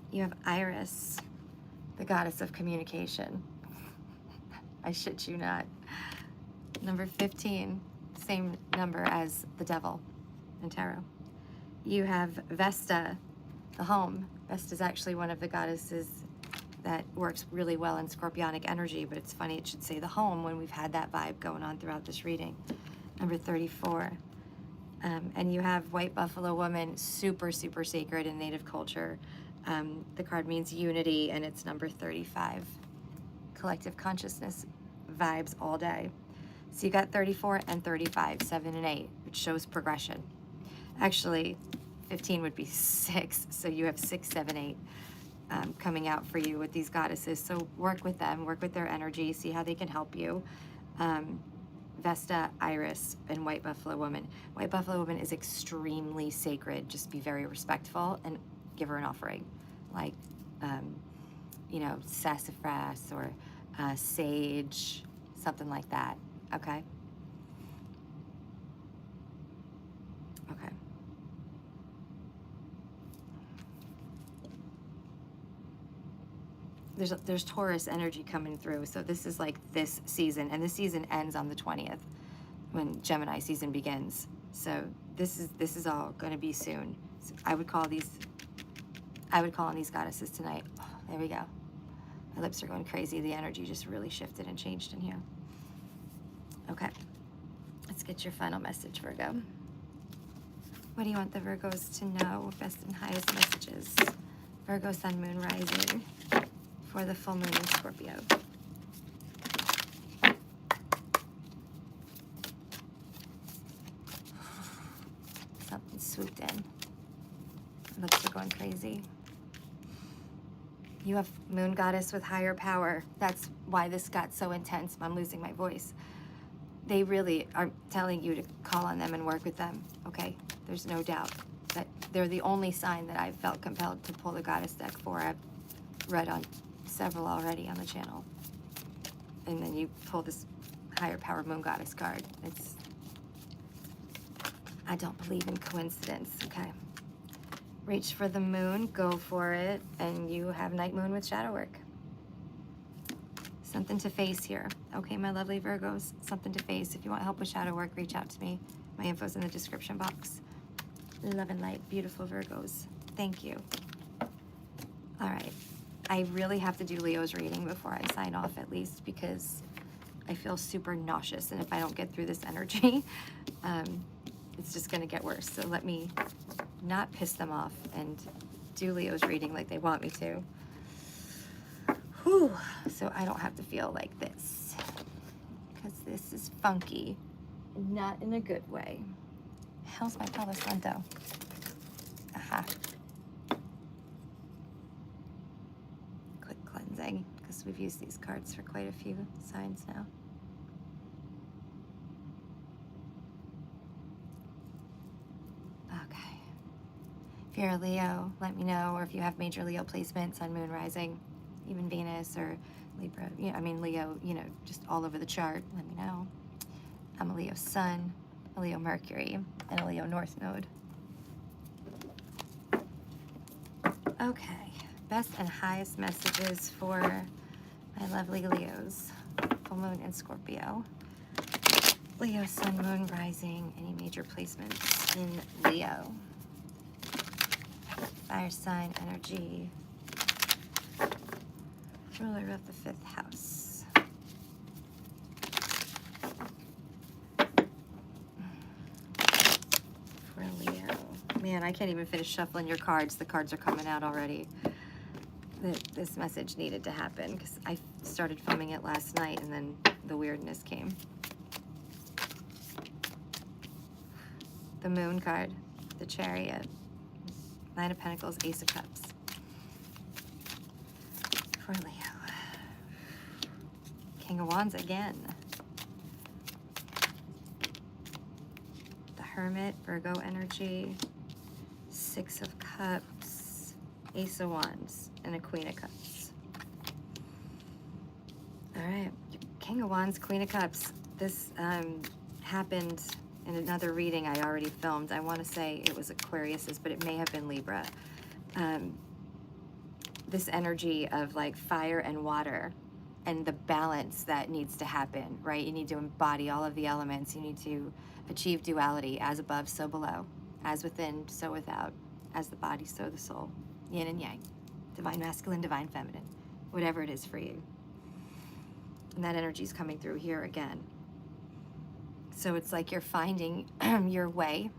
You have Iris, the goddess of communication. I shit you not. Number 15, same number as the devil in tarot. You have Vesta, the home. Vesta is actually one of the goddesses that works really well in scorpionic energy, but it's funny it should say the home when we've had that vibe going on throughout this reading. Number 34. And you have White Buffalo Woman, super, super sacred in Native culture. The card means unity, and it's number 35. Collective consciousness vibes all day. So you got 34 and 35, 7 and 8, which shows progression. Actually, 15 would be 6, so you have 6, 7, 8 coming out for you with these goddesses. So work with them, work with their energy, see how they can help you. Vesta, Iris, and White Buffalo Woman. White Buffalo Woman is extremely sacred. Just be very respectful and give her an offering, like, you know, sassafras or sage, something like that, okay? Okay. There's Taurus energy coming through, so this is like this season, and this season ends on the 20th when Gemini season begins. So this is all going to be soon. So I would call on these goddesses tonight. Oh, there we go. My lips are going crazy. The energy just really shifted and changed in here. Okay, let's get your final message, Virgo. What do you want the Virgos to know? Best and highest messages. Virgo, sun, moon, rising for the full moon in Scorpio. Something swooped in. Lips are going crazy. You have moon goddess with higher power. That's why this got so intense. I'm losing my voice. They really are telling you to call on them and work with them, okay? There's no doubt that they're the only sign that I've felt compelled to pull the goddess deck for. I've read on several already on the channel. And then you pull this higher power moon goddess card. I don't believe in coincidence, okay? Reach for the moon, go for it, and you have night moon with shadow work. Something to face here. Okay, my lovely Virgos, something to face. If you want help with shadow work, reach out to me. My info's in the description box. Love and light, beautiful Virgos. Thank you. All right. I really have to do Leo's reading before I sign off, at least, because I feel super nauseous. And if I don't get through this energy, it's just going to get worse. So let me not piss them off and do Leo's reading like they want me to. Whew. So I don't have to feel like this, because this is funky, not in a good way. Hell's my Palo Santo? Aha. Quick cleansing, because we've used these cards for quite a few signs now. Okay. If you're a Leo, let me know, or if you have major Leo placements, Sun, Moon, Rising, even Venus or Libra, I mean Leo, just all over the chart, let me know. I'm a Leo Sun, a Leo Mercury, and a Leo North Node. Okay, best and highest messages for my lovely Leos, full moon and Scorpio. Leo, Sun, Moon, Rising, any major placements in Leo. Fire sign energy. Ruler of the 5th house. For Leo. Man, I can't even finish shuffling your cards. The cards are coming out already. This message needed to happen because I started filming it last night and then the weirdness came. The Moon card, the Chariot, 9 of Pentacles, Ace of Cups. For Leo. King of Wands again. The Hermit, Virgo energy, 6 of Cups, Ace of Wands, and a Queen of Cups. All right, King of Wands, Queen of Cups. This happened in another reading I already filmed. I want to say it was Aquarius's, but it may have been Libra. This energy of like fire and water and the balance that needs to happen, right? You need to embody all of the elements. You need to achieve duality, as above, so below, as within, so without, as the body, so the soul, yin and yang, divine masculine, divine feminine, whatever it is for you. And that energy is coming through here again. So it's like you're finding your way,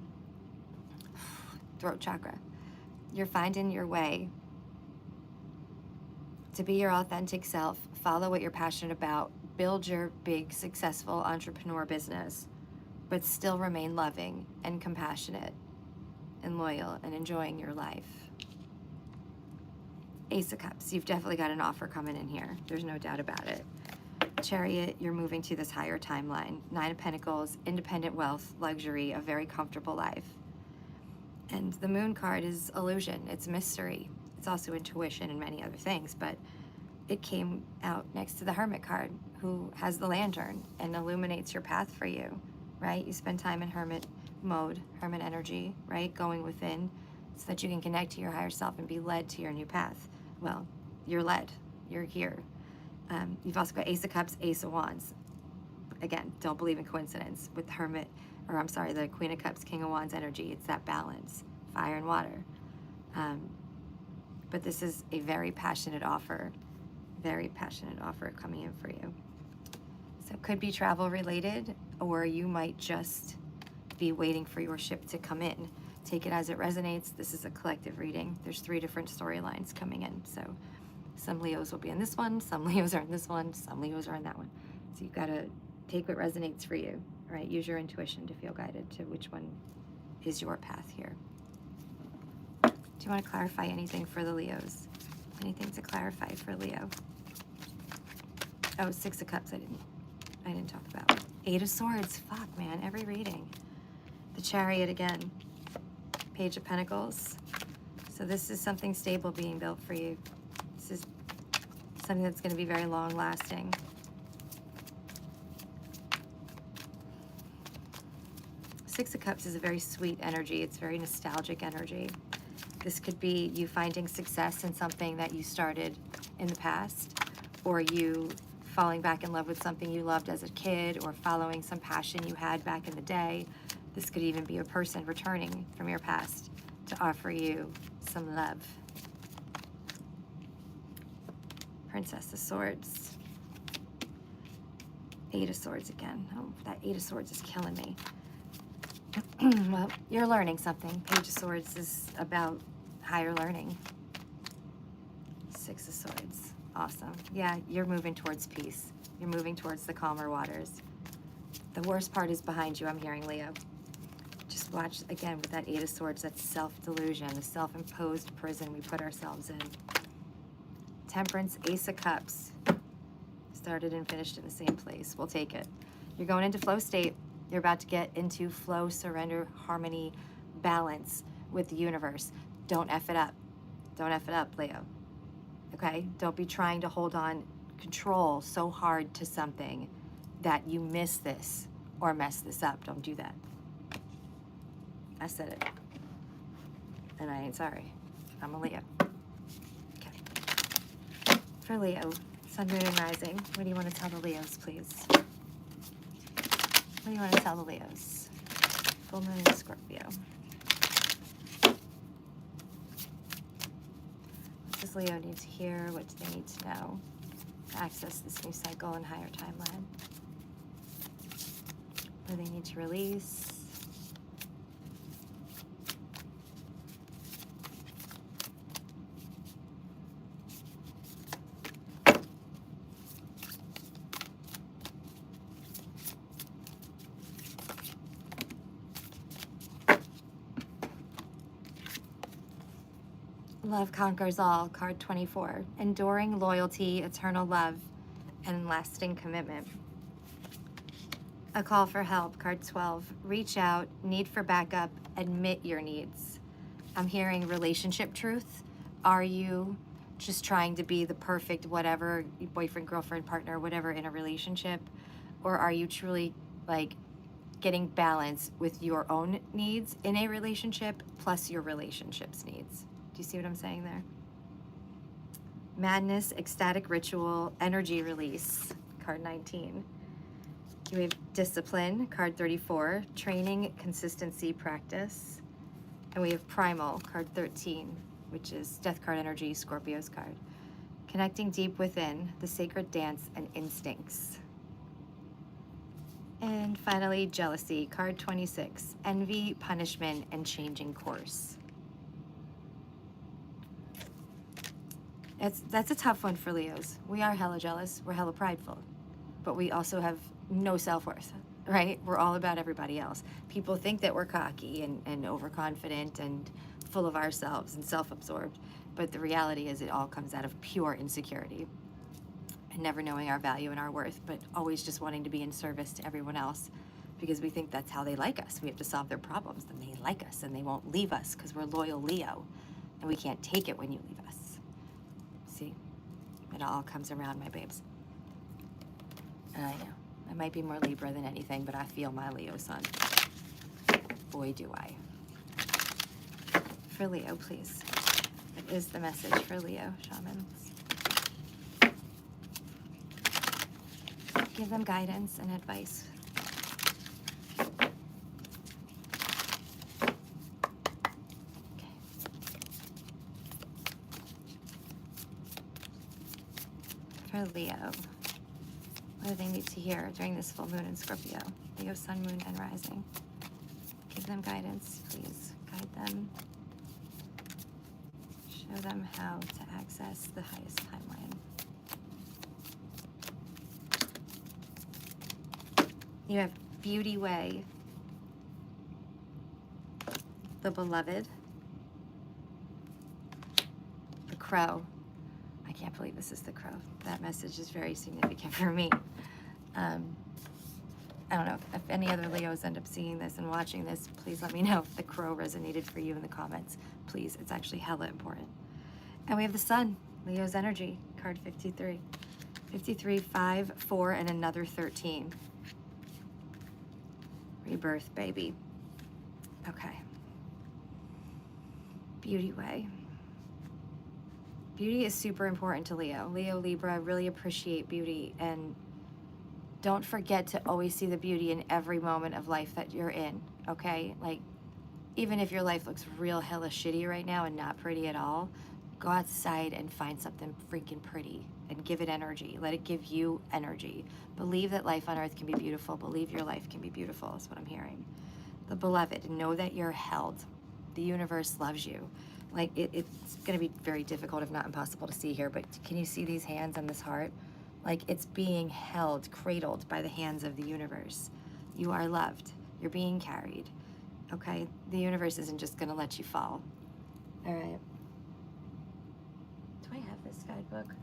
throat chakra, you're finding your way to be your authentic self, follow what you're passionate about, build your big, successful entrepreneur business, but still remain loving and compassionate and loyal and enjoying your life. Ace of Cups, you've definitely got an offer coming in here. There's no doubt about it. Chariot, you're moving to this higher timeline. 9 of Pentacles, independent wealth, luxury, a very comfortable life. And the Moon card is illusion, it's mystery. It's also intuition and many other things, but it came out next to the Hermit card, who has the lantern and illuminates your path for you, right? You spend time in Hermit mode, Hermit energy, right? Going within so that you can connect to your higher self and be led to your new path. Well, you're led, you're here. You've also got Ace of Cups, Ace of Wands. Again, don't believe in coincidence with Hermit, or I'm sorry, the Queen of Cups, King of Wands energy. It's that balance, fire and water. But this is a very passionate offer coming in for you. So it could be travel related, or you might just be waiting for your ship to come in. Take it as it resonates. This is a collective reading. There's 3 different storylines coming in. So some Leos will be in this one, some Leos are in this one, some Leos are in that one. So you've got to take what resonates for you, right? Use your intuition to feel guided to which one is your path here. Do you want to clarify anything for the Leos? Anything to clarify for Leo? Oh, 6 of Cups I didn't talk about. 8 of Swords, fuck man, every reading. The Chariot again. Page of Pentacles. So this is something stable being built for you. This is something that's going to be very long lasting. Six of Cups is a very sweet energy. It's very nostalgic energy. This could be you finding success in something that you started in the past, or you falling back in love with something you loved as a kid or following some passion you had back in the day. This could even be a person returning from your past to offer you some love. Princess of Swords. Eight of Swords again. Oh, that Eight of Swords is killing me. Well, you're learning something. Page of Swords is about higher learning. Six of Swords. Awesome. Yeah, you're moving towards peace. You're moving towards the calmer waters. The worst part is behind you, I'm hearing, Leo. Just watch, again, with that Eight of Swords, that self-delusion, the self-imposed prison we put ourselves in. Temperance, Ace of Cups. Started and finished in the same place. We'll take it. You're going into flow state. You're about to get into flow, surrender, harmony, balance with the universe. Don't F it up. Don't F it up, Leo. Okay? Don't be trying to hold on control so hard to something that you miss this or mess this up. Don't do that. I said it. And I ain't sorry. I'm a Leo. Okay. For Leo, Sun, Moon, and Rising, what do you want to tell the Leos, please? What do you want to tell the Leos? Full Moon and Scorpio. What does Leo need to hear? What do they need to know to access this new cycle and higher timeline? What do they need to release? Love conquers all, card 24. Enduring loyalty, eternal love, and lasting commitment. A call for help, card 12. Reach out, need for backup, admit your needs. I'm hearing relationship truth. Are you just trying to be the perfect whatever, boyfriend, girlfriend, partner, whatever in a relationship? Or are you truly like getting balance with your own needs in a relationship plus your relationship's needs? Do you see what I'm saying there? Madness, ecstatic ritual, energy release, card 19. We have discipline, card 34, training, consistency, practice. And we have primal, card 13, which is death card energy, Scorpio's card. Connecting deep within, the sacred dance and instincts. And finally, jealousy, card 26, envy, punishment, and changing course. That's a tough one for Leos. We are hella jealous, we're hella prideful, but we also have no self-worth, right? We're all about everybody else. People think that we're cocky and overconfident and full of ourselves and self-absorbed, but the reality is it all comes out of pure insecurity and never knowing our value and our worth, but always just wanting to be in service to everyone else because we think that's how they like us. We have to solve their problems, then they like us and they won't leave us because we're loyal Leo, and we can't take it when you leave us. See, it all comes around, my babes. And I know, I might be more Libra than anything, but I feel my Leo sun. Boy, do I. For Leo, please. What is the message for Leo, shamans? Give them guidance and advice. For Leo, what do they need to hear during this full moon in Scorpio? Leo, Sun, Moon, and Rising. Give them guidance, please. Guide them. Show them how to access the highest timeline. You have Beauty Way, the Beloved, the Crow. I can't believe this is the Crow. That message is very significant for me. I don't know if any other Leos end up seeing this and watching this, please let me know if the Crow resonated for you in the comments. Please, it's actually hella important. And we have the Sun, Leo's energy, card 53. 53, 5, 4, and another 13. Rebirth, baby. Okay. Beauty Way. Beauty is super important to Leo. Leo, Libra really appreciate beauty, and don't forget to always see the beauty in every moment of life that you're in, okay? Like, even if your life looks real hella shitty right now and not pretty at all, go outside and find something freaking pretty and give it energy. Let it give you energy. Believe that life on earth can be beautiful. Believe your life can be beautiful is what I'm hearing. The beloved, know that you're held. The universe loves you. Like, it's gonna be very difficult, if not impossible to see here, but can you see these hands and this heart? Like, it's being held, cradled by the hands of the universe. You are loved. You're being carried, okay? The universe isn't just gonna let you fall. All right. Do I have this guidebook?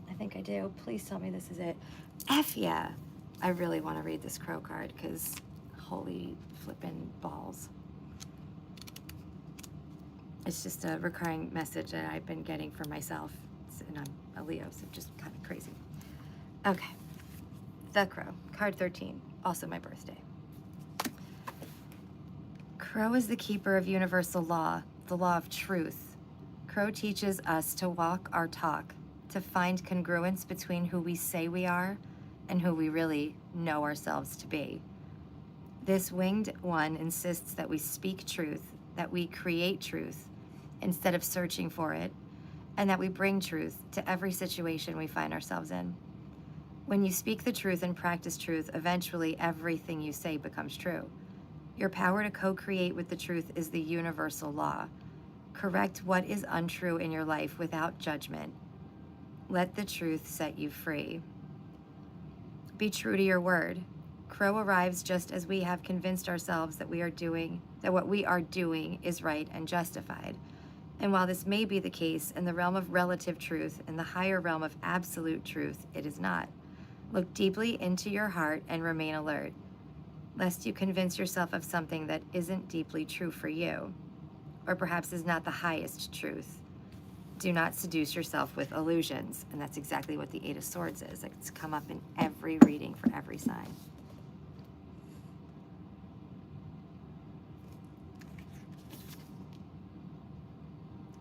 I think I do. Please tell me this is it. F yeah. I really want to read this crow card because holy flippin' balls. It's just a recurring message that I've been getting for myself, and I'm a Leo, so just kind of crazy. Okay, the Crow, card 13, also my birthday. Crow is the keeper of universal law, the law of truth. Crow teaches us to walk our talk, to find congruence between who we say we are and who we really know ourselves to be. This winged one insists that we speak truth, that we create truth, instead of searching for it, and that we bring truth to every situation we find ourselves in. When you speak the truth and practice truth, eventually everything you say becomes true. Your power to co-create with the truth is the universal law. Correct what is untrue in your life without judgment. Let the truth set you free. Be true to your word. Crow arrives just as we have convinced ourselves that what we are doing is right and justified. And while this may be the case in the realm of relative truth, in the higher realm of absolute truth, it is not. Look deeply into your heart and remain alert, lest you convince yourself of something that isn't deeply true for you, or perhaps is not the highest truth. Do not seduce yourself with illusions. And that's exactly what the Eight of Swords is. It's come up in every reading for every sign.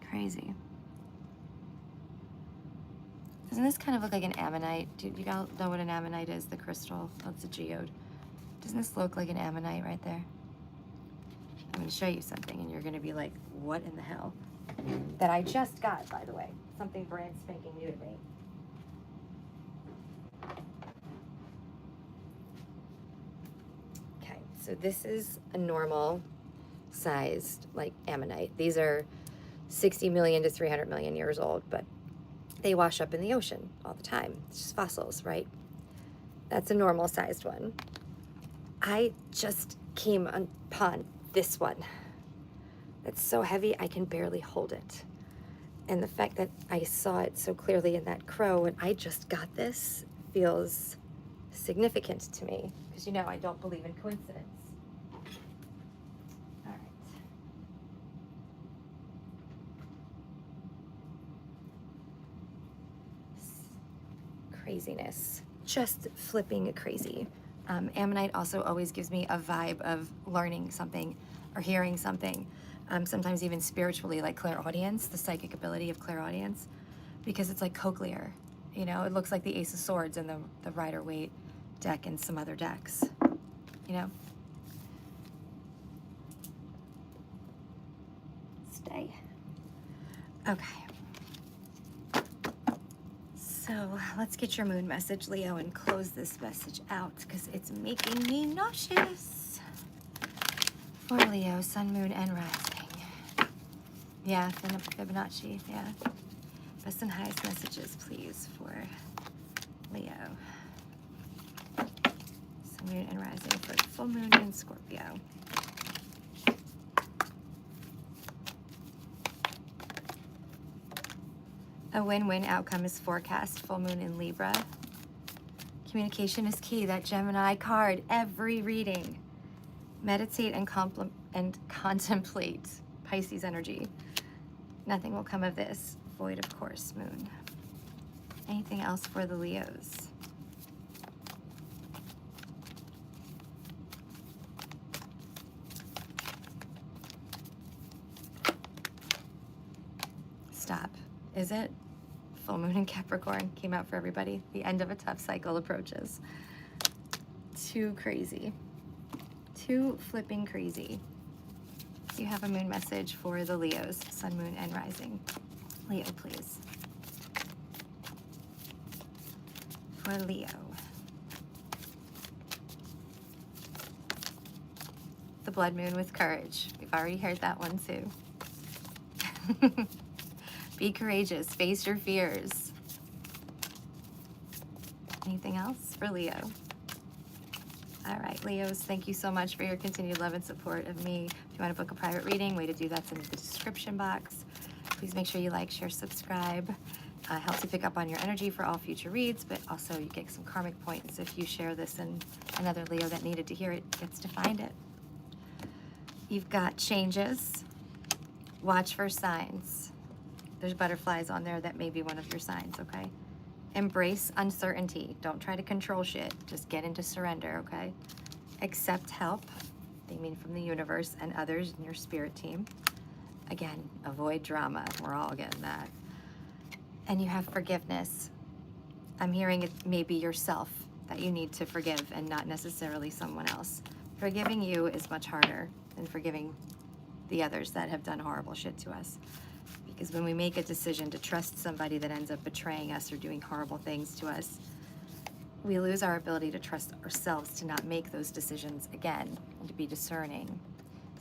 Crazy. Doesn't this kind of look like an ammonite? Do you all know what an ammonite is? The crystal. That's a geode. Doesn't this look like an ammonite right there? I'm going to show you something, and you're going to be like, what in the hell? That I just got, by the way. Something brand spanking new to me. Okay, so this is a normal sized, like, ammonite. These are 60 million to 300 million years old, but they wash up in the ocean all the time. It's just fossils, right? That's a normal sized one. I just came upon this one. It's so heavy I can barely hold it. And the fact that I saw it so clearly in that crow and I just got this feels significant to me, because you know I don't believe in coincidence. All right. Craziness. Just flipping crazy. Ammonite also always gives me a vibe of learning something or hearing something. Sometimes even spiritually, like clairaudience, the psychic ability of clairaudience, because it's like cochlear. You know, it looks like the Ace of Swords in the Rider-Waite deck and some other decks, you know? Stay. Okay. So let's get your moon message, Leo, and close this message out because it's making me nauseous. For Leo, sun, moon, and rising. Yeah, Fibonacci, yeah. Best and highest messages, please, for Leo. Sun, moon, and rising for full moon in Scorpio. A win-win outcome is forecast, full moon in Libra. Communication is key, that Gemini card, every reading. Meditate and contemplate, Pisces energy. Nothing will come of this. Void, of course, moon. Anything else for the Leos? Stop. Is it? Full moon in Capricorn came out for everybody. The end of a tough cycle approaches. Too crazy. Too flipping crazy. Do you have a moon message for the Leos, sun, moon, and rising? Leo, please. For Leo. The blood moon with courage. We've already heard that one too. Be courageous, face your fears. Anything else for Leo? All right, Leos, thank you so much for your continued love and support of me. If you want to book a private reading, way to do that's in the description box. Please make sure you like, share, subscribe. Helps you pick up on your energy for all future reads, but also you get some karmic points if you share this, and another Leo that needed to hear it gets to find it. You've got changes. Watch for signs. There's butterflies on there that may be one of your signs, okay? Embrace uncertainty. Don't try to control shit. Just get into surrender, okay? Accept help. They mean from the universe and others in your spirit team. Again, avoid drama. We're all getting that. And you have forgiveness. I'm hearing it may be yourself that you need to forgive and not necessarily someone else. Forgiving you is much harder than forgiving the others that have done horrible shit to us. Because when we make a decision to trust somebody that ends up betraying us or doing horrible things to us, we lose our ability to trust ourselves to not make those decisions again and to be discerning.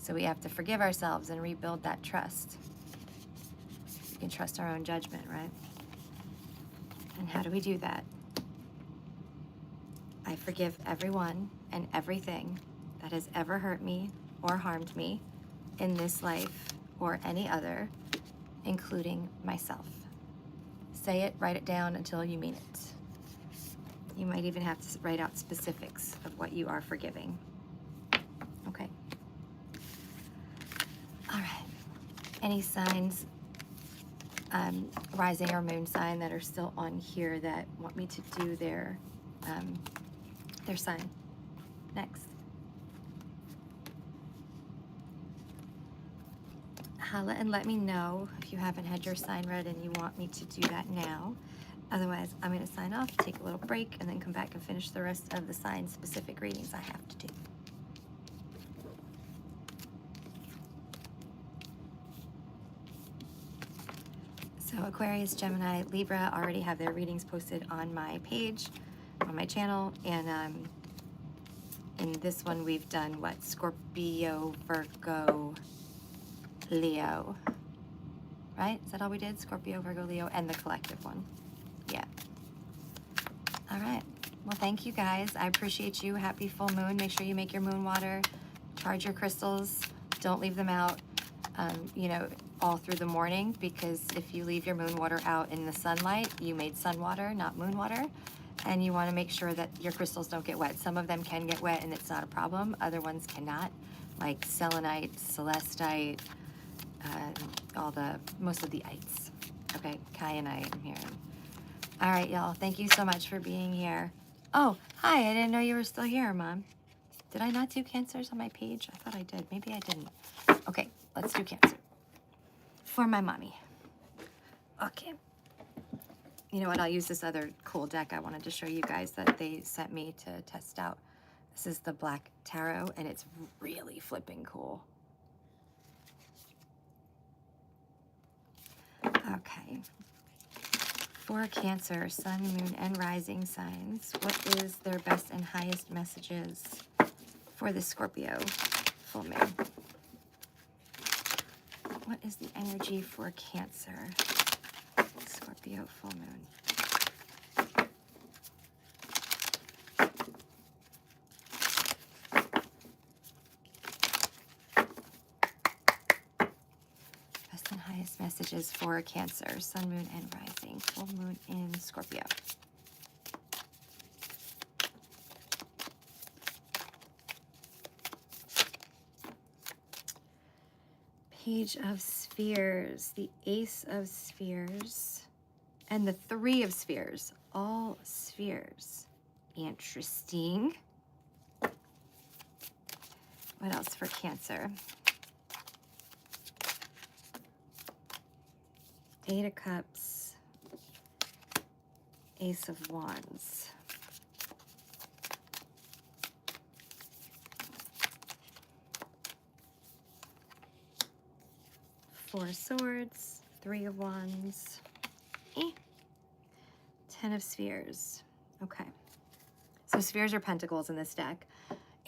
So we have to forgive ourselves and rebuild that trust. We can trust our own judgment, right? And how do we do that? I forgive everyone and everything that has ever hurt me or harmed me in this life or any other, including myself. Say it, write it down until you mean it. You might even have to write out specifics of what you are forgiving. Okay. All right. Any signs, rising or moon sign, that are still on here that want me to do their sign next? Holla and let me know if you haven't had your sign read and you want me to do that now. Otherwise, I'm going to sign off, take a little break, and then come back and finish the rest of the sign-specific readings I have to do. So Aquarius, Gemini, Libra already have their readings posted on my page, on my channel, and in this one we've done what? Scorpio, Virgo, Leo, right? Is that all we did? Scorpio, Virgo, Leo, and the collective one. Yeah. All right. Well, thank you guys. I appreciate you. Happy full moon. Make sure you make your moon water. Charge your crystals. Don't leave them out, you know, all through the morning, because if you leave your moon water out in the sunlight, you made sun water, not moon water. And you want to make sure that your crystals don't get wet. Some of them can get wet and it's not a problem. Other ones cannot, like selenite, celestite, most of the ites. Okay, kyanite, I'm hearing. All right, y'all, thank you so much for being here. Oh, hi, I didn't know you were still here, Mom. Did I not do cancers on my page? I thought I did, maybe I didn't. Okay, let's do cancer. For my mommy. Okay. You know what, I'll use this other cool deck I wanted to show you guys that they sent me to test out. This is the Black Tarot, and it's really flipping cool. Okay. For Cancer, Sun, Moon, and Rising signs, what is their best and highest messages for the Scorpio full moon? What is the energy for Cancer, Scorpio full moon? Best and highest messages for Cancer, Sun, Moon, and Rising, full moon in Scorpio. Page of Spheres, the Ace of Spheres, and the Three of Spheres, all spheres. Interesting. What else for Cancer? Eight of Cups, Ace of Wands. Four of Swords, Three of Wands, Ten of Spheres. Okay. So spheres are pentacles in this deck.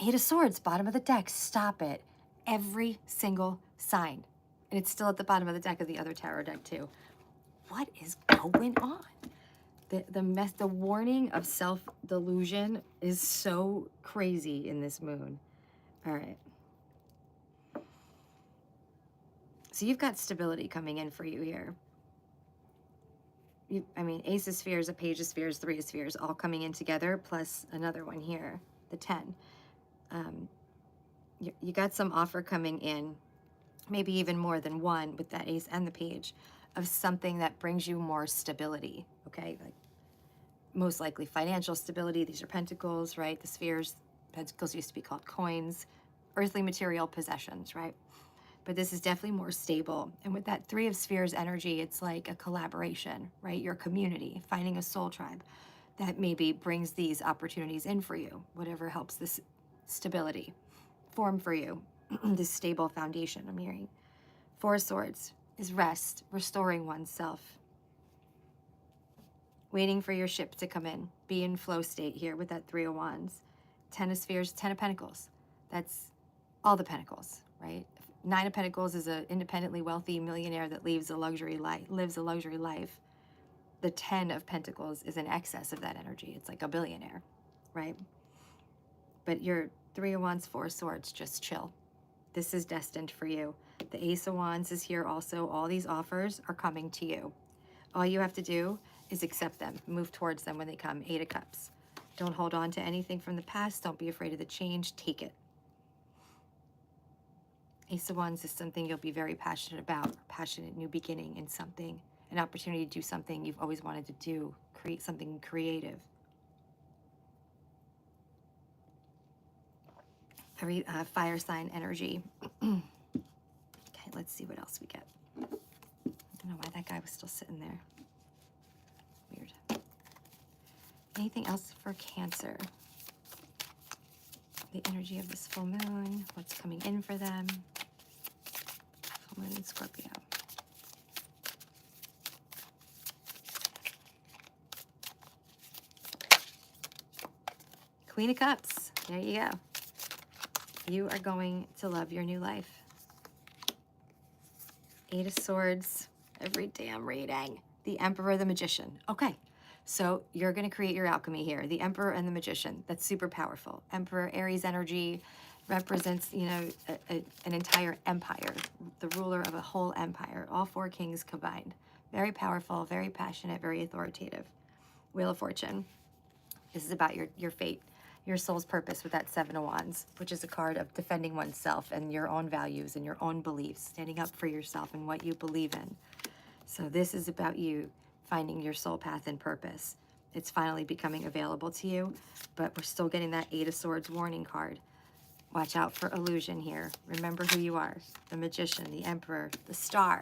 Eight of Swords, bottom of the deck. Stop it. Every single sign. And it's still at the bottom of the deck of the other tarot deck too. What is going on? The warning of self-delusion is so crazy in this moon. All right. So you've got stability coming in for you here. I mean, Ace of Spheres, a Page of Spheres, Three of Spheres, all coming in together, plus another one here, the 10. You got some offer coming in, maybe even more than one with that Ace and the Page, of something that brings you more stability, okay? Like, most likely financial stability. These are pentacles, right? The spheres, pentacles used to be called coins, earthly material possessions, right? But this is definitely more stable. And with that Three of Spheres energy, it's like a collaboration, right? Your community, finding a soul tribe that maybe brings these opportunities in for you, whatever helps this stability form for you, this stable foundation I'm hearing. Four of Swords is rest, restoring oneself, waiting for your ship to come in, be in flow state here with that Three of Wands. Ten of Spheres, Ten of Pentacles. That's all the pentacles, right? Nine of Pentacles is an independently wealthy millionaire that lives a luxury life. The 10 of Pentacles is in excess of that energy. It's like a billionaire, right? But your Three of Wands, Four of Swords, just chill. This is destined for you. The Ace of Wands is here also. All these offers are coming to you. All you have to do is accept them, move towards them when they come. Eight of Cups. Don't hold on to anything from the past. Don't be afraid of the change. Take it. Ace of Wands is something you'll be very passionate about, passionate new beginning in something, an opportunity to do something you've always wanted to do, create something creative. Very fire sign energy. Okay, let's see what else we get. I don't know why that guy was still sitting there. Weird. Anything else for Cancer? The energy of this full moon, what's coming in for them. Full moon in Scorpio. Queen of Cups, there you go. You are going to love your new life. Eight of Swords, every damn reading. The Emperor, the Magician. Okay, so you're going to create your alchemy here. The Emperor and the Magician. That's super powerful. Emperor, Aries energy, represents, you know, an entire empire. The ruler of a whole empire. All four kings combined. Very powerful, very passionate, very authoritative. Wheel of Fortune. This is about your fate. Your soul's purpose with that Seven of Wands, which is a card of defending oneself and your own values and your own beliefs, standing up for yourself and what you believe in. So this is about you finding your soul path and purpose. It's finally becoming available to you, but we're still getting that Eight of Swords warning card. Watch out for illusion here. Remember who you are. The Magician, the Emperor, the Star.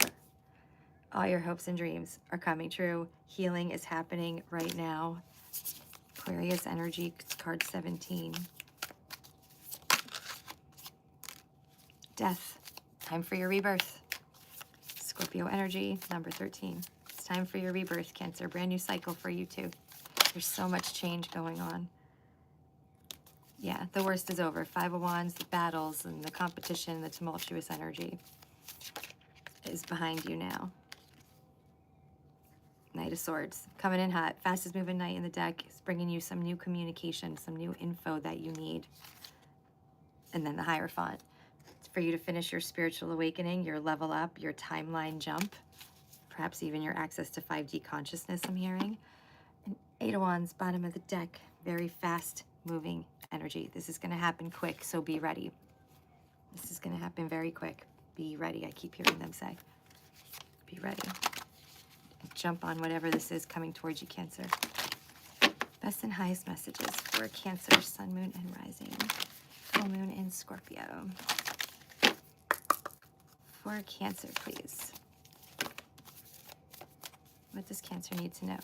All your hopes and dreams are coming true. Healing is happening right now. Aquarius energy, card 17. Death, time for your rebirth. Scorpio energy, number 13. It's time for your rebirth, Cancer. Brand new cycle for you too. There's so much change going on. Yeah, the worst is over. Five of Wands, the battles and the competition, the tumultuous energy is behind you now. Knight of Swords, coming in hot. Fastest moving knight in the deck is bringing you some new communication, some new info that you need. And then the Hierophant. It's for you to finish your spiritual awakening, your level up, your timeline jump, perhaps even your access to 5D consciousness, I'm hearing. And Eight of Wands, bottom of the deck, very fast moving energy. This is going to happen quick, so be ready. This is going to happen very quick. Be ready. I keep hearing them say. Be ready. Jump on whatever this is coming towards you, Cancer. Best and highest messages for Cancer, Sun, Moon, and Rising. Full Moon in Scorpio. For Cancer, please. What does Cancer need to know?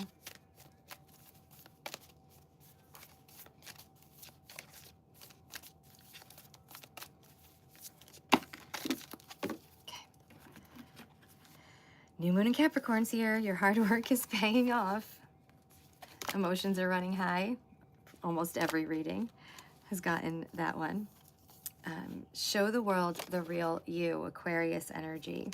New moon in Capricorn's here. Your hard work is paying off. Emotions are running high. Almost every reading has gotten that one. Show the world the real you, Aquarius energy.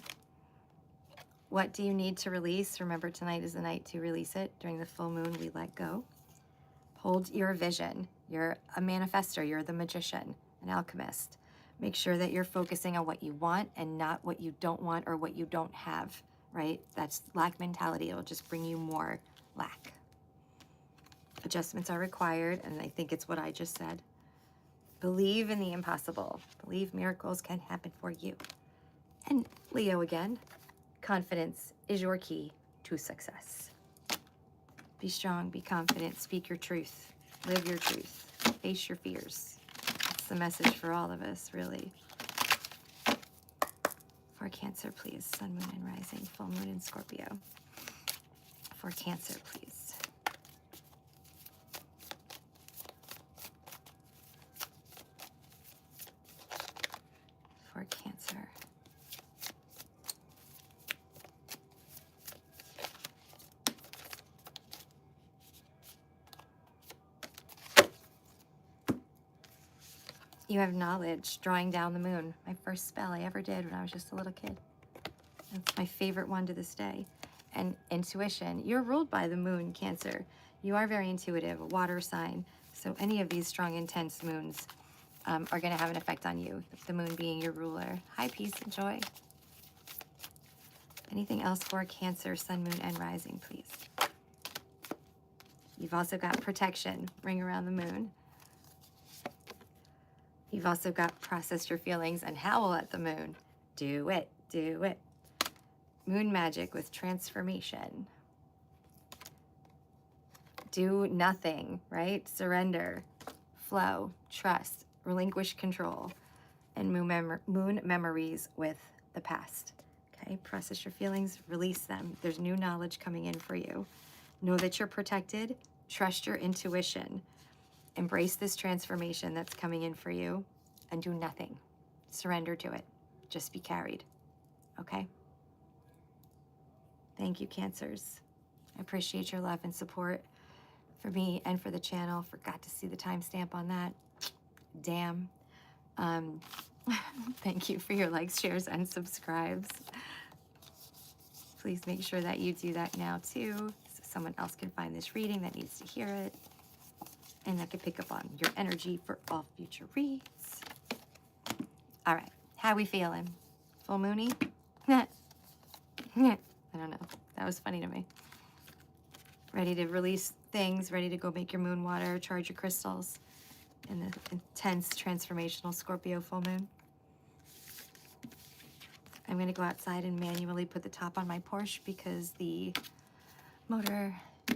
What do you need to release? Remember, tonight is the night to release it. During the full moon, we let go. Hold your vision. You're a manifestor. You're the magician, an alchemist. Make sure that you're focusing on what you want and not what you don't want or what you don't have, right? That's lack mentality. It'll just bring you more lack. Adjustments are required, and I think it's what I just said. Believe in the impossible. Believe miracles can happen for you. And Leo again, confidence is your key to success. Be strong, be confident, speak your truth, live your truth, face your fears. That's the message for all of us, really. For Cancer, please. Sun, moon, and rising. Full moon in Scorpio. For Cancer, please. For Cancer. You have knowledge, drawing down the moon. My first spell I ever did when I was just a little kid. That's my favorite one to this day. And intuition. You're ruled by the moon, Cancer. You are very intuitive, a water sign. So any of these strong, intense moons are going to have an effect on you. The moon being your ruler. Hi, peace and joy. Anything else for Cancer, sun, moon, and rising, please? You've also got protection, ring around the moon. You've also got process your feelings and howl at the moon. Do it, do it. Moon magic with transformation. Do nothing, right? Surrender, flow, trust, relinquish control, and moon memories with the past. Okay, process your feelings, release them. There's new knowledge coming in for you. Know that you're protected. Trust your intuition. Embrace this transformation that's coming in for you and do nothing. Surrender to it. Just be carried. Okay? Thank you, Cancers. I appreciate your love and support for me and for the channel. Forgot to see the timestamp on that. Damn. Thank you for your likes, shares, and subscribes. Please make sure that you do that now too, so someone else can find this reading that needs to hear it. And that could pick up on your energy for all future reads. All right, how we feeling? Full moony? I don't know. That was funny to me. Ready to release things, ready to go make your moon water, charge your crystals in the intense transformational Scorpio full moon. I'm gonna go outside and manually put the top on my Porsche because the motor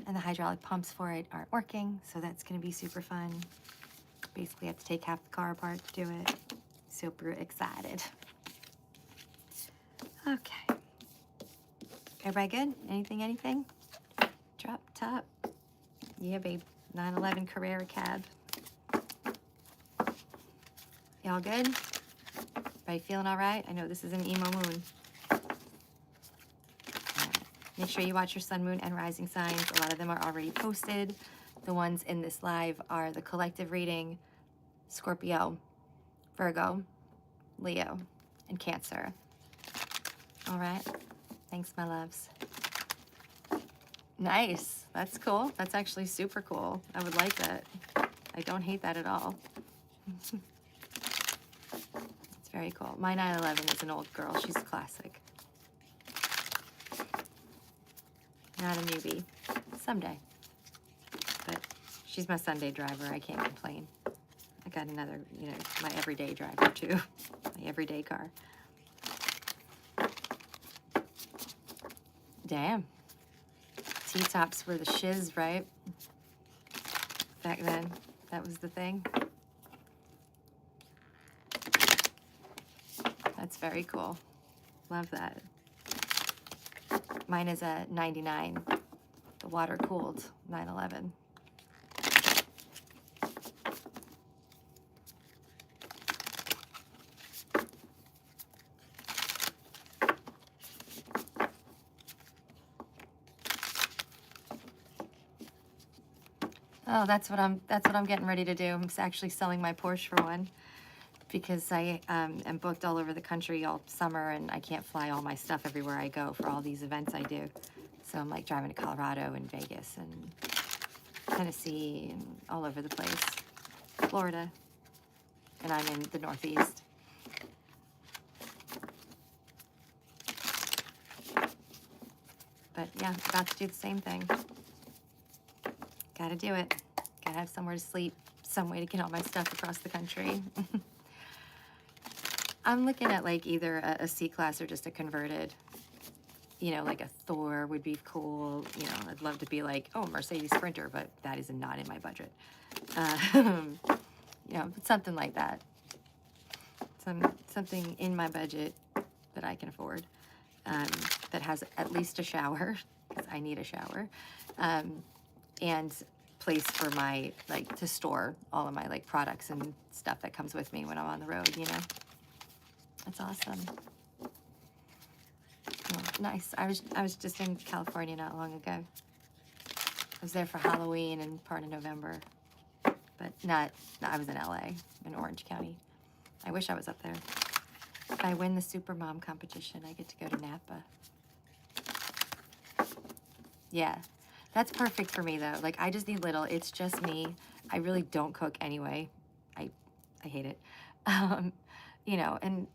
and the hydraulic pumps for it aren't working, so that's gonna be super fun. Basically, I have to take half the car apart to do it. Super excited. Okay. Everybody good? Anything? Drop top. Yeah, babe. 911 Carrera cab. Y'all good? Everybody feeling all right? I know this is an emo moon. Make sure you watch your sun, moon, and rising signs. A lot of them are already posted. The ones in this live are the collective reading, Scorpio, Virgo, Leo, and Cancer. All right. Thanks, my loves. Nice. That's cool. That's actually super cool. I would like that. I don't hate that at all. It's very cool. My 911 is an old girl. She's a classic. Not a newbie. Someday. But she's my Sunday driver. I can't complain. I got another, my everyday driver too. My everyday car. Damn. T-tops were the shiz, right? Back then, that was the thing. That's very cool. Love that. Mine is a 99, the water-cooled 911. Oh, that's what I'm getting ready to do. I'm actually selling my Porsche for one because I am booked all over the country all summer and I can't fly all my stuff everywhere I go for all these events I do. So I'm like driving to Colorado and Vegas and Tennessee and all over the place. Florida. And I'm in the Northeast. But yeah, about to do the same thing. Gotta do it. Gotta have somewhere to sleep, some way to get all my stuff across the country. I'm looking at like either a C-Class or just a converted. You know, like a Thor would be cool. You know, I'd love to be like, oh, Mercedes Sprinter, but that is not in my budget. You know, something like that. Something in my budget that I can afford. That has at least a shower, because I need a shower. And place for my, like, to store all of my, like, products and stuff that comes with me when I'm on the road, you know? That's awesome. Oh, nice. I was just in California not long ago. I was there for Halloween and part of November. But I was in LA, in Orange County. I wish I was up there. If I win the Supermom competition, I get to go to Napa. Yeah. That's perfect for me, though. Like, I just need little. It's just me. I really don't cook anyway. I hate it. You know, and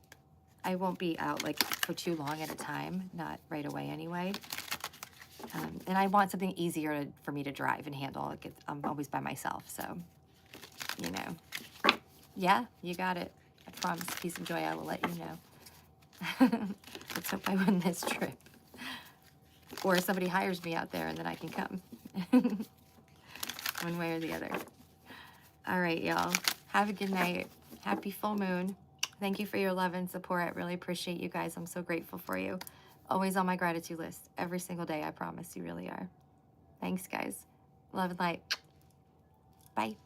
I won't be out, like, for too long at a time. Not right away anyway. And I want something easier for me to drive and handle. Like, I'm always by myself, so, you know. Yeah, you got it. I promise, peace and joy, I will let you know. Let's hope I win this trip. Or somebody hires me out there and then I can come. One way or the other. All right, y'all. Have a good night. Happy full moon. Thank you for your love and support. I really appreciate you guys. I'm so grateful for you. Always on my gratitude list. Every single day, I promise. You really are. Thanks, guys. Love and light. Bye.